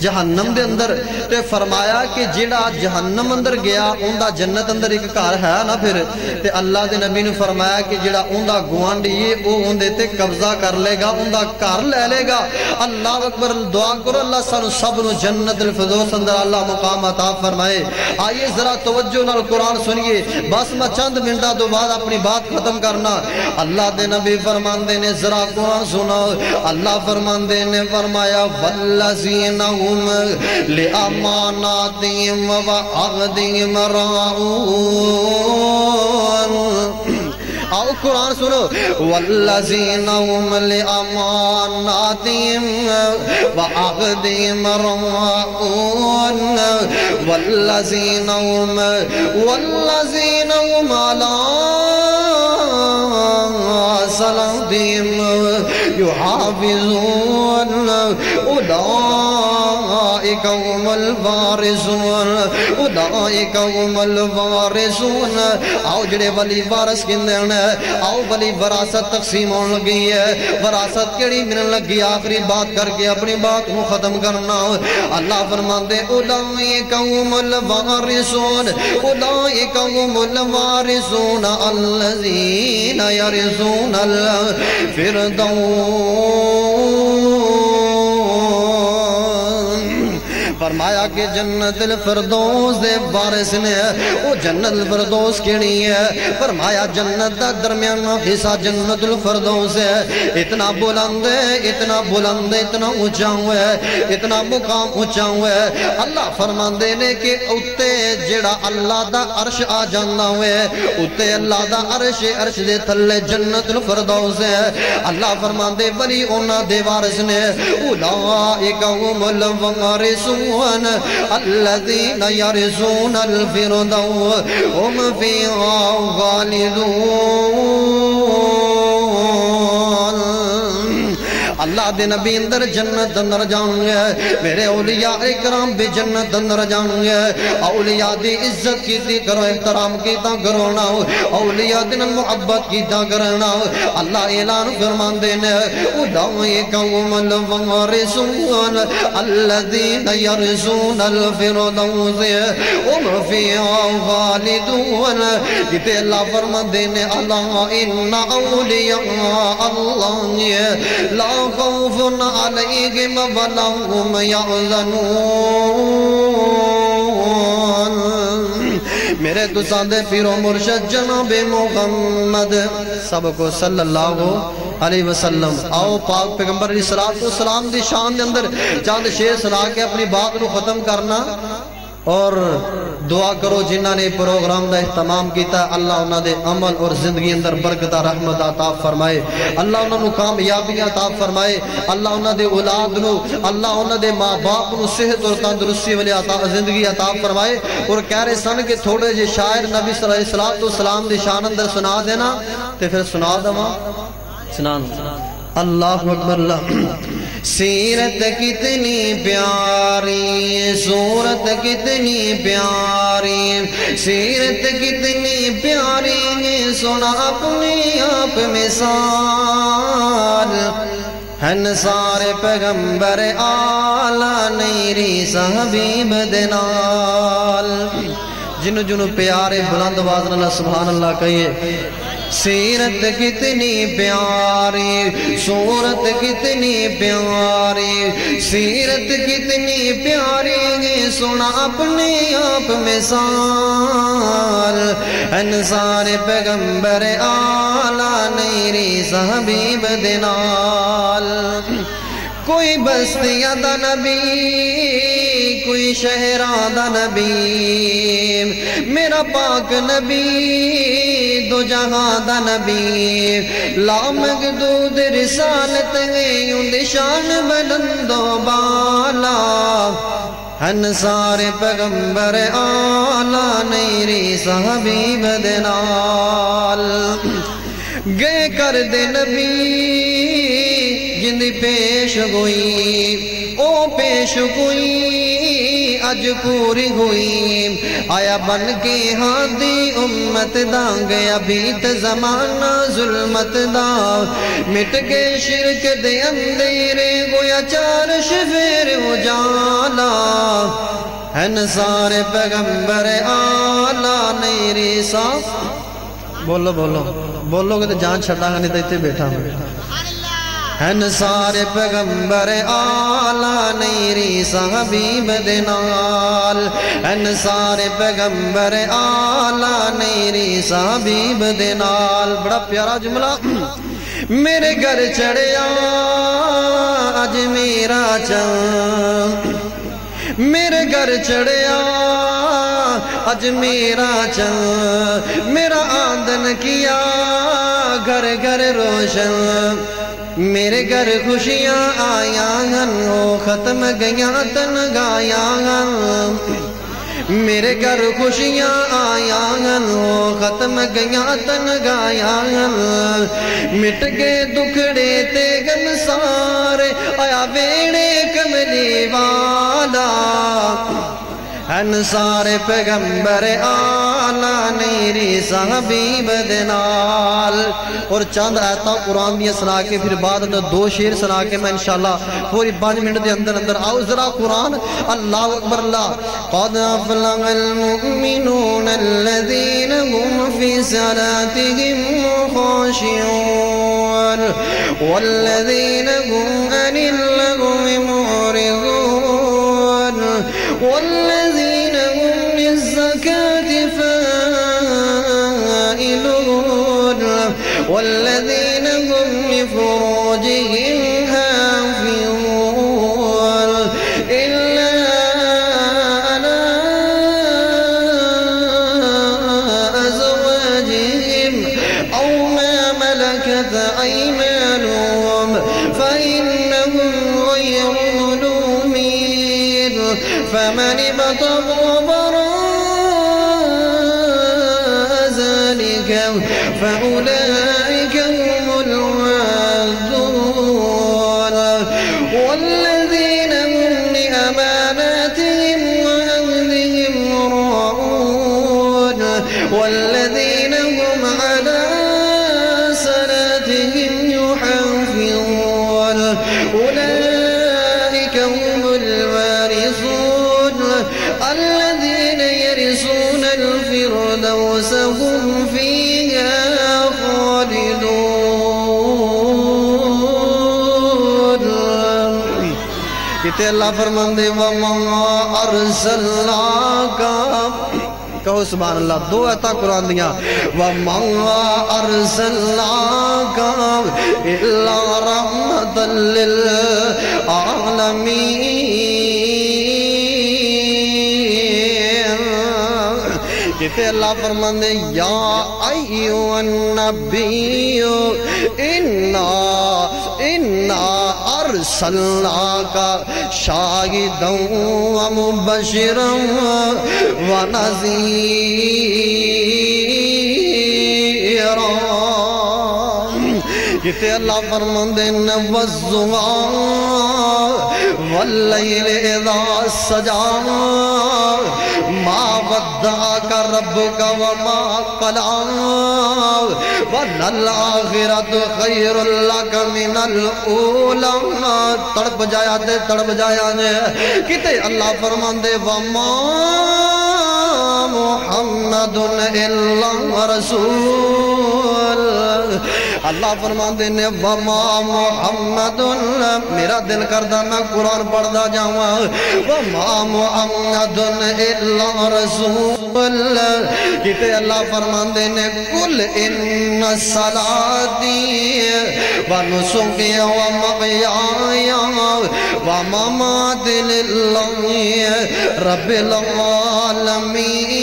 جہنم دے اندر تے فرمایا کہ جیڑا جہنم اندر گیا اون دا جنت اندر ایک گھر ہے نا پھر تے اللہ دے نبی نے فرمایا کہ جیڑا اون دا گوانڈی ہے او اون دے تے قبضہ کر لے گا اون دا گھر لے لے گا اللہ اکبر دعا کرو اللہ سانو سب نو جنت الفردوس اندر اللہ مقام عطا فرمائے آئیے ذرا توجہ نال قرآن سنیے بس میں چند منٹا دو بعد اپنی بات ختم کرنا اللہ دے نبی فرماندے نے ذرا قرآن سنا اللہ فرماندے نے فرمایا والذین هم لأماناتهم وعهدهم راعون آؤ قرآن سنو والذین هم لأماناتهم وعهدهم راعون والذین هم علی صلاتهم يحافظون أولئك هم الوارثون أولئك هم الوارثون آؤ جڑے ولی وارث کندے ہیں آؤ ولی وراثت تقسیم ہون لگی ہے وراثت کیڑی ملن لگی آخری بات کر کے اپنی بات کو ختم کرنا اللہ فرماندے أولئك هم الوارثون أولئك هم الوارثون الذين يرثون فرمایا کہ جنت الفردوس دے وارث نے وہ جنت الفردوس کیڑی ہے فرمایا جنت دا درمیان حصہ جنت الفردوس ہے اتنا بلند ہے اتنا بلند ہے اتنا اونچا ہوا ہے اتنا مقام اونچا ہوا ہے اللہ فرماندے نے کہ اتے جڑا اللہ دا عرش آ جانا ہوئے اتے اللہ دا عرش دے تھلے جنت الفردوس ہے اللہ فرماندے ولی اونا دے وارث نے اولئک هم الوارثون الذين يرثون الفردوس هم فيها خالدون اللہ دے نبی اندر جنت اندر جان گے میرے اولیاء اکرام بھی جنت اندر جان گے اولیاء دی عزت کیتی کرو احترام کیتا کرونا اولیاء دن محبت کیتا کرنا اللہ اعلان فرمان دینے اولئک هم الوارثون الذین یرثون الفردوس هم فیہا خالدون کتے اللہ فرمان دینے اللہ ان اولیاء اللہ لا خوف علیہم ولا هم یحزنون میرے تو سادے پیر و مرشد جناب محمد سب کو صلی اللہ علیہ وسلم آؤ پاک پیغمبر علیہ السلام دی شان دے اندر چاند شیر سنا کے اپنی بات کو ختم کرنا اور دعا کرو جنہاں نے پروگرام دا اہتمام کیتا ہے اللہ انہاں دے عمل اور زندگی اندر برکت رحمت عطا فرمائے اللہ انہاں نو کامیابی عطا فرمائے اللہ انہاں دے اولاد نو اللہ انہاں دے ماں باپ نو صحت اور تندرستی والی زندگی عطا فرمائے اور کہہ رہے سن کہ تھوڑے جے شاعر نبی صلی اللہ علیہ وسلم دی شان اندر سنا دینا تے پھر سنا دواں سنان اللہ اکبر اللہ سیرت کتنی پیاری صورت کتنی پیاری سیرت کتنی پیاری سنا اپنے آپ مثال ہن سارے پیغمبر آلہ نیری صحبیب دنال جنو جنو پیارے بلند آواز اللہ سبحان اللہ کہیے سیرت کتنی پیاری، صورت کتنی پیاری، سیرت کتنی پیاری ہے، سنا اپنے آپ مثال، انصار پیغمبر آلہ نیری حبیب دنال۔ کوئی بستیاں دا نبی، کوئی شہراں دا نبی، میرا پاک نبی دو جہاں دا نبی، لا مقدود رسالت ہے ان شان بلند و بالا، انصار پیغمبر آلہ نیری حبیب دنال۔ گئے کر دے نبی جندی پیش گوئی، او پیش گوئی اج پوری ہوئی، آیا بن کے ہادی امت دا، گیا بیت زمانہ ظلمت دا، مٹ کے شرک دے اندھیرے، گویا چارش پھر اجالا، انصار پیغمبر آلہ نیری صاف۔ بولو بولو بولو گے تو جان چھٹا گا، نہیں تو اتنے بیٹھا ہوں۔ انصار پیغمبر آلہ نیری حبیب دنال، انصار پیغمبر آلہ نیری حبیب دنال۔ بڑا پیارا جملہ، میرے گھر چڑھیا اج میرا چاند، میرے گھر چڑھیا اج میرا چاند، میرا آمدن کیا گھر گھر روشن، میرے گھر خوشیاں آیاں ہن، وہ ختم گیاں تنگایاں ہن، میرے گھر خوشیاں آیاں ہن، وہ ختم گیاں تنگایاں ہن، مٹ گئے دکھڑے تے غم سارے، آیا ویڑے کملی والا، انصار پیغمبر آلہ نیری حبیب دنال۔ اور چند آیتاں قرآن دیا سنا کے پھر بعد دو شعر سنا کے میں انشاءاللہ پوری 5 منٹ دے اندر اندر آؤ ذرا قرآن۔ اللہ اکبر اللہ۔ قد افلح المؤمنون الذین هم فی صلاتهم خاشعون والذین هم عن اللغو معرضون والذین هم للزکاة فاعلون والذین هم لفروجهم حافظون إلا على أزواجهم أو ما ملكت أيمانهم فإنهم غير ملومين فمن ابتغى وراء ذلك فأولئك هم العادون والذين هم لأماناتهم وعهدهم راعون والذين هم على صلاتهم يحافظون أولئك هم الوارثون الذين يرثون الفردوس هم فيها خالدون۔ کہتے اللہ فرماندے وَمَا أَرْسَلْنَاكَ، کہو سبحان اللہ، 2 آیتاں قرآن دیا، وَمَا أَرْسَلْنَاكَ إِلَّا رَحْمَةً لِلْعَالَمِينَ۔ کہتے اللہ فرماندے یا ایھا النبی انا ارسلناک شاہدا ومبشرا ونذیرا۔ کہتے اللہ فرماندے والضحیٰ واللیل اذا سجا ما ودعک ربک وما قلع وللآخرۃ خیر لک من الاولی۔ تڑپ جایا دے تڑپ جایا دے، کہتے اللہ فرماندے وما محمد الا رسول اللہ فرماندے نے وما محمد، میرا دل کردہ میں قرآن پڑھدا جاواں، وما محمد الا رسول، کتے اللہ فرماندے نے قل ان صلاتی ونسکی ومحیای ومماتی للہ رب العالمین۔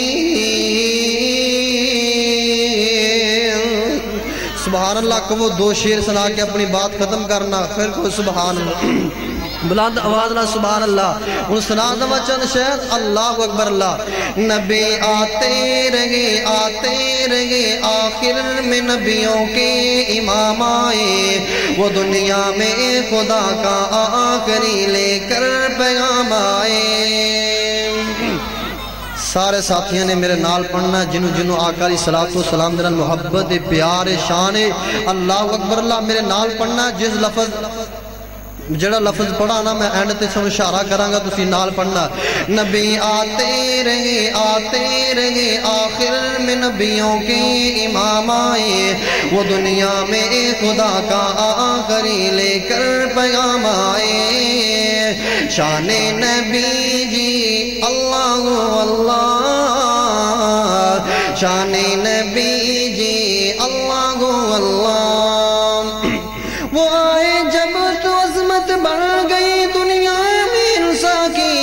سبحان اللہ کو وہ دو شعر سنا کے اپنی بات ختم کرنا، پھر کوئی سبحان اللہ، بلند آواز نہ سبحان اللہ، ان سنا دوا چند شہر اللہ اکبر اللہ۔ نبی آتے رہے آخر میں نبیوں کے امام آئے، وہ دنیا میں خدا کا آخری لے کر پیغام آئے۔ سارے ساتھیاں نے میرے نال پڑھنا، جنہوں آقا علیہ السلام دنال محبت پیار شان اللہ اکبر اللہ، میرے نال پڑھنا، جس لفظ جڑا لفظ پڑھا نا میں اینڈ تے سن اشارہ کراں گا، تسی نال پڑھنا۔ نبی آتے رہے آخر میں نبیوں کے امام آئے، وہ دنیا میں خدا کا آخری لے کر پیغام آئے۔ شان نبی جی اللہ اللہ، شان نبی جی اللہ اللہ، وہ آئے جب تو عظمت بڑھ گئی دنیا میں انسان کی،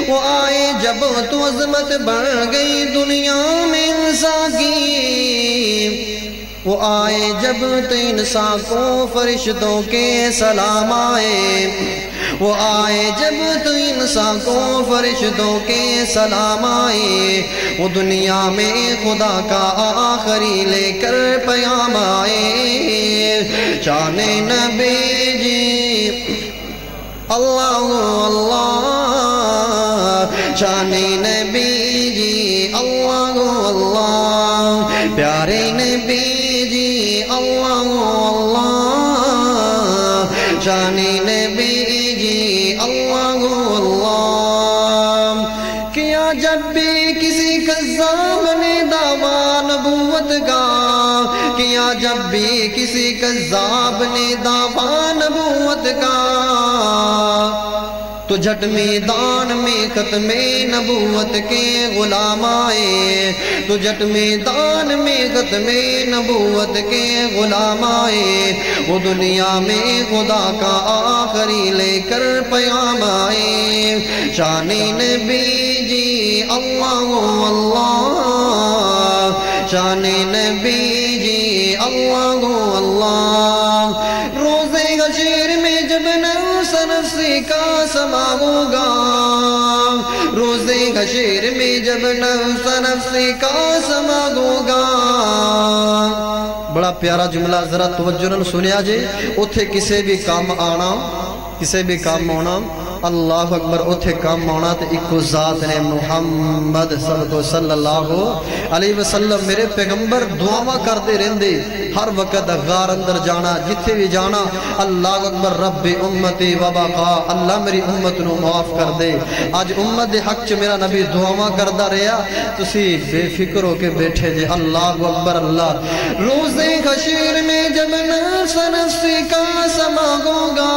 وہ آئے جب تو عظمت بڑھ گئی دنیا میں انسان کی، وہ آئے جب تو انسان کو فرشتوں کے سلام آئے، وہ آئے جب تو انسان کو فرشتوں کے سلام آئے، وہ دنیا میں خدا کا آخری لے کر پیام آئے۔ شان نبی جی اللہ اللہ، شان نبی جی اللہ اللہ، پیارے نبی جی اللہ اللہ، شان نبی جی اللہ اللہ۔ کیا جب بھی کسی کذاب نے دعویٰ نبوت کا، کیا جب بھی کسی کذاب نے دعویٰ نبوت کا، تو جھٹ میدان میں ختم نبوت کے غلام آئے، تو جھٹ میدان میں ختم نبوت کے غلام آئے، وہ دنیا میں خدا کا آخری لے کر پیام آئے۔ شان نبی جی اللہ اللہ، شان نبی جی اللہ اللہ۔ روز حشر میں جب نفس نفسی کا سما ہوگا، روز حشر میں جب نفس نفسی کا سما ہوگا، بڑا پیارا جملہ ذرا توجہ نال سنیا جے، اتھے کسے بھی کام آنا، کسے بھی کام ہونا، اللہ اکبر، اتھے کام آنا تے ایک ذات نے محمد صلی اللہ علیہ وسلم، میرے پیغمبر دعاواں کرتے رہندے، ہر وقت غار اندر جانا، جتھے بھی جانا، اللہ اکبر، رب امتی وبقا، اللہ میری امت نو معاف کر دے۔ آج امت دے حق چ میرا نبی دعاواں کردا رہیا، تسی بے فکر ہو کے بیٹھے جے، اللہ اکبر اللہ۔ روز حشر میں جب نفس نفسی کا سما ہوگا،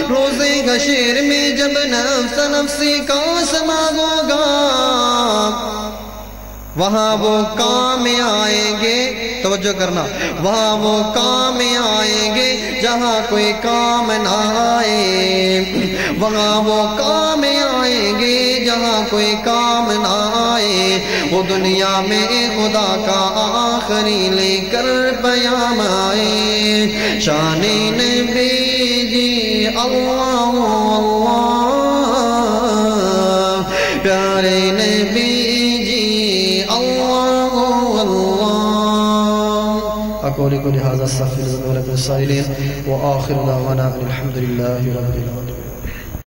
روز حشر میں جب نفس نفسی کا سما ہوگا، وہاں وہ کام آئیں گے، توجہ کرنا، وہاں وہ کام آئیں گے جہاں کوئی کام نہ آئے، وہاں وہ کام آئیں گے جہاں کوئی کام نہ آئے، وہ دنیا میں خدا کا آخری لے کر پیام آئے۔ شان نبی جی اللہ اللہ، پیارے نبی جی اللہ اللہ۔ اقول قولی ھذا استغفر اللہ ولکم وللسائلین، وآخر دعوانا الحمد للہ رب العالمین۔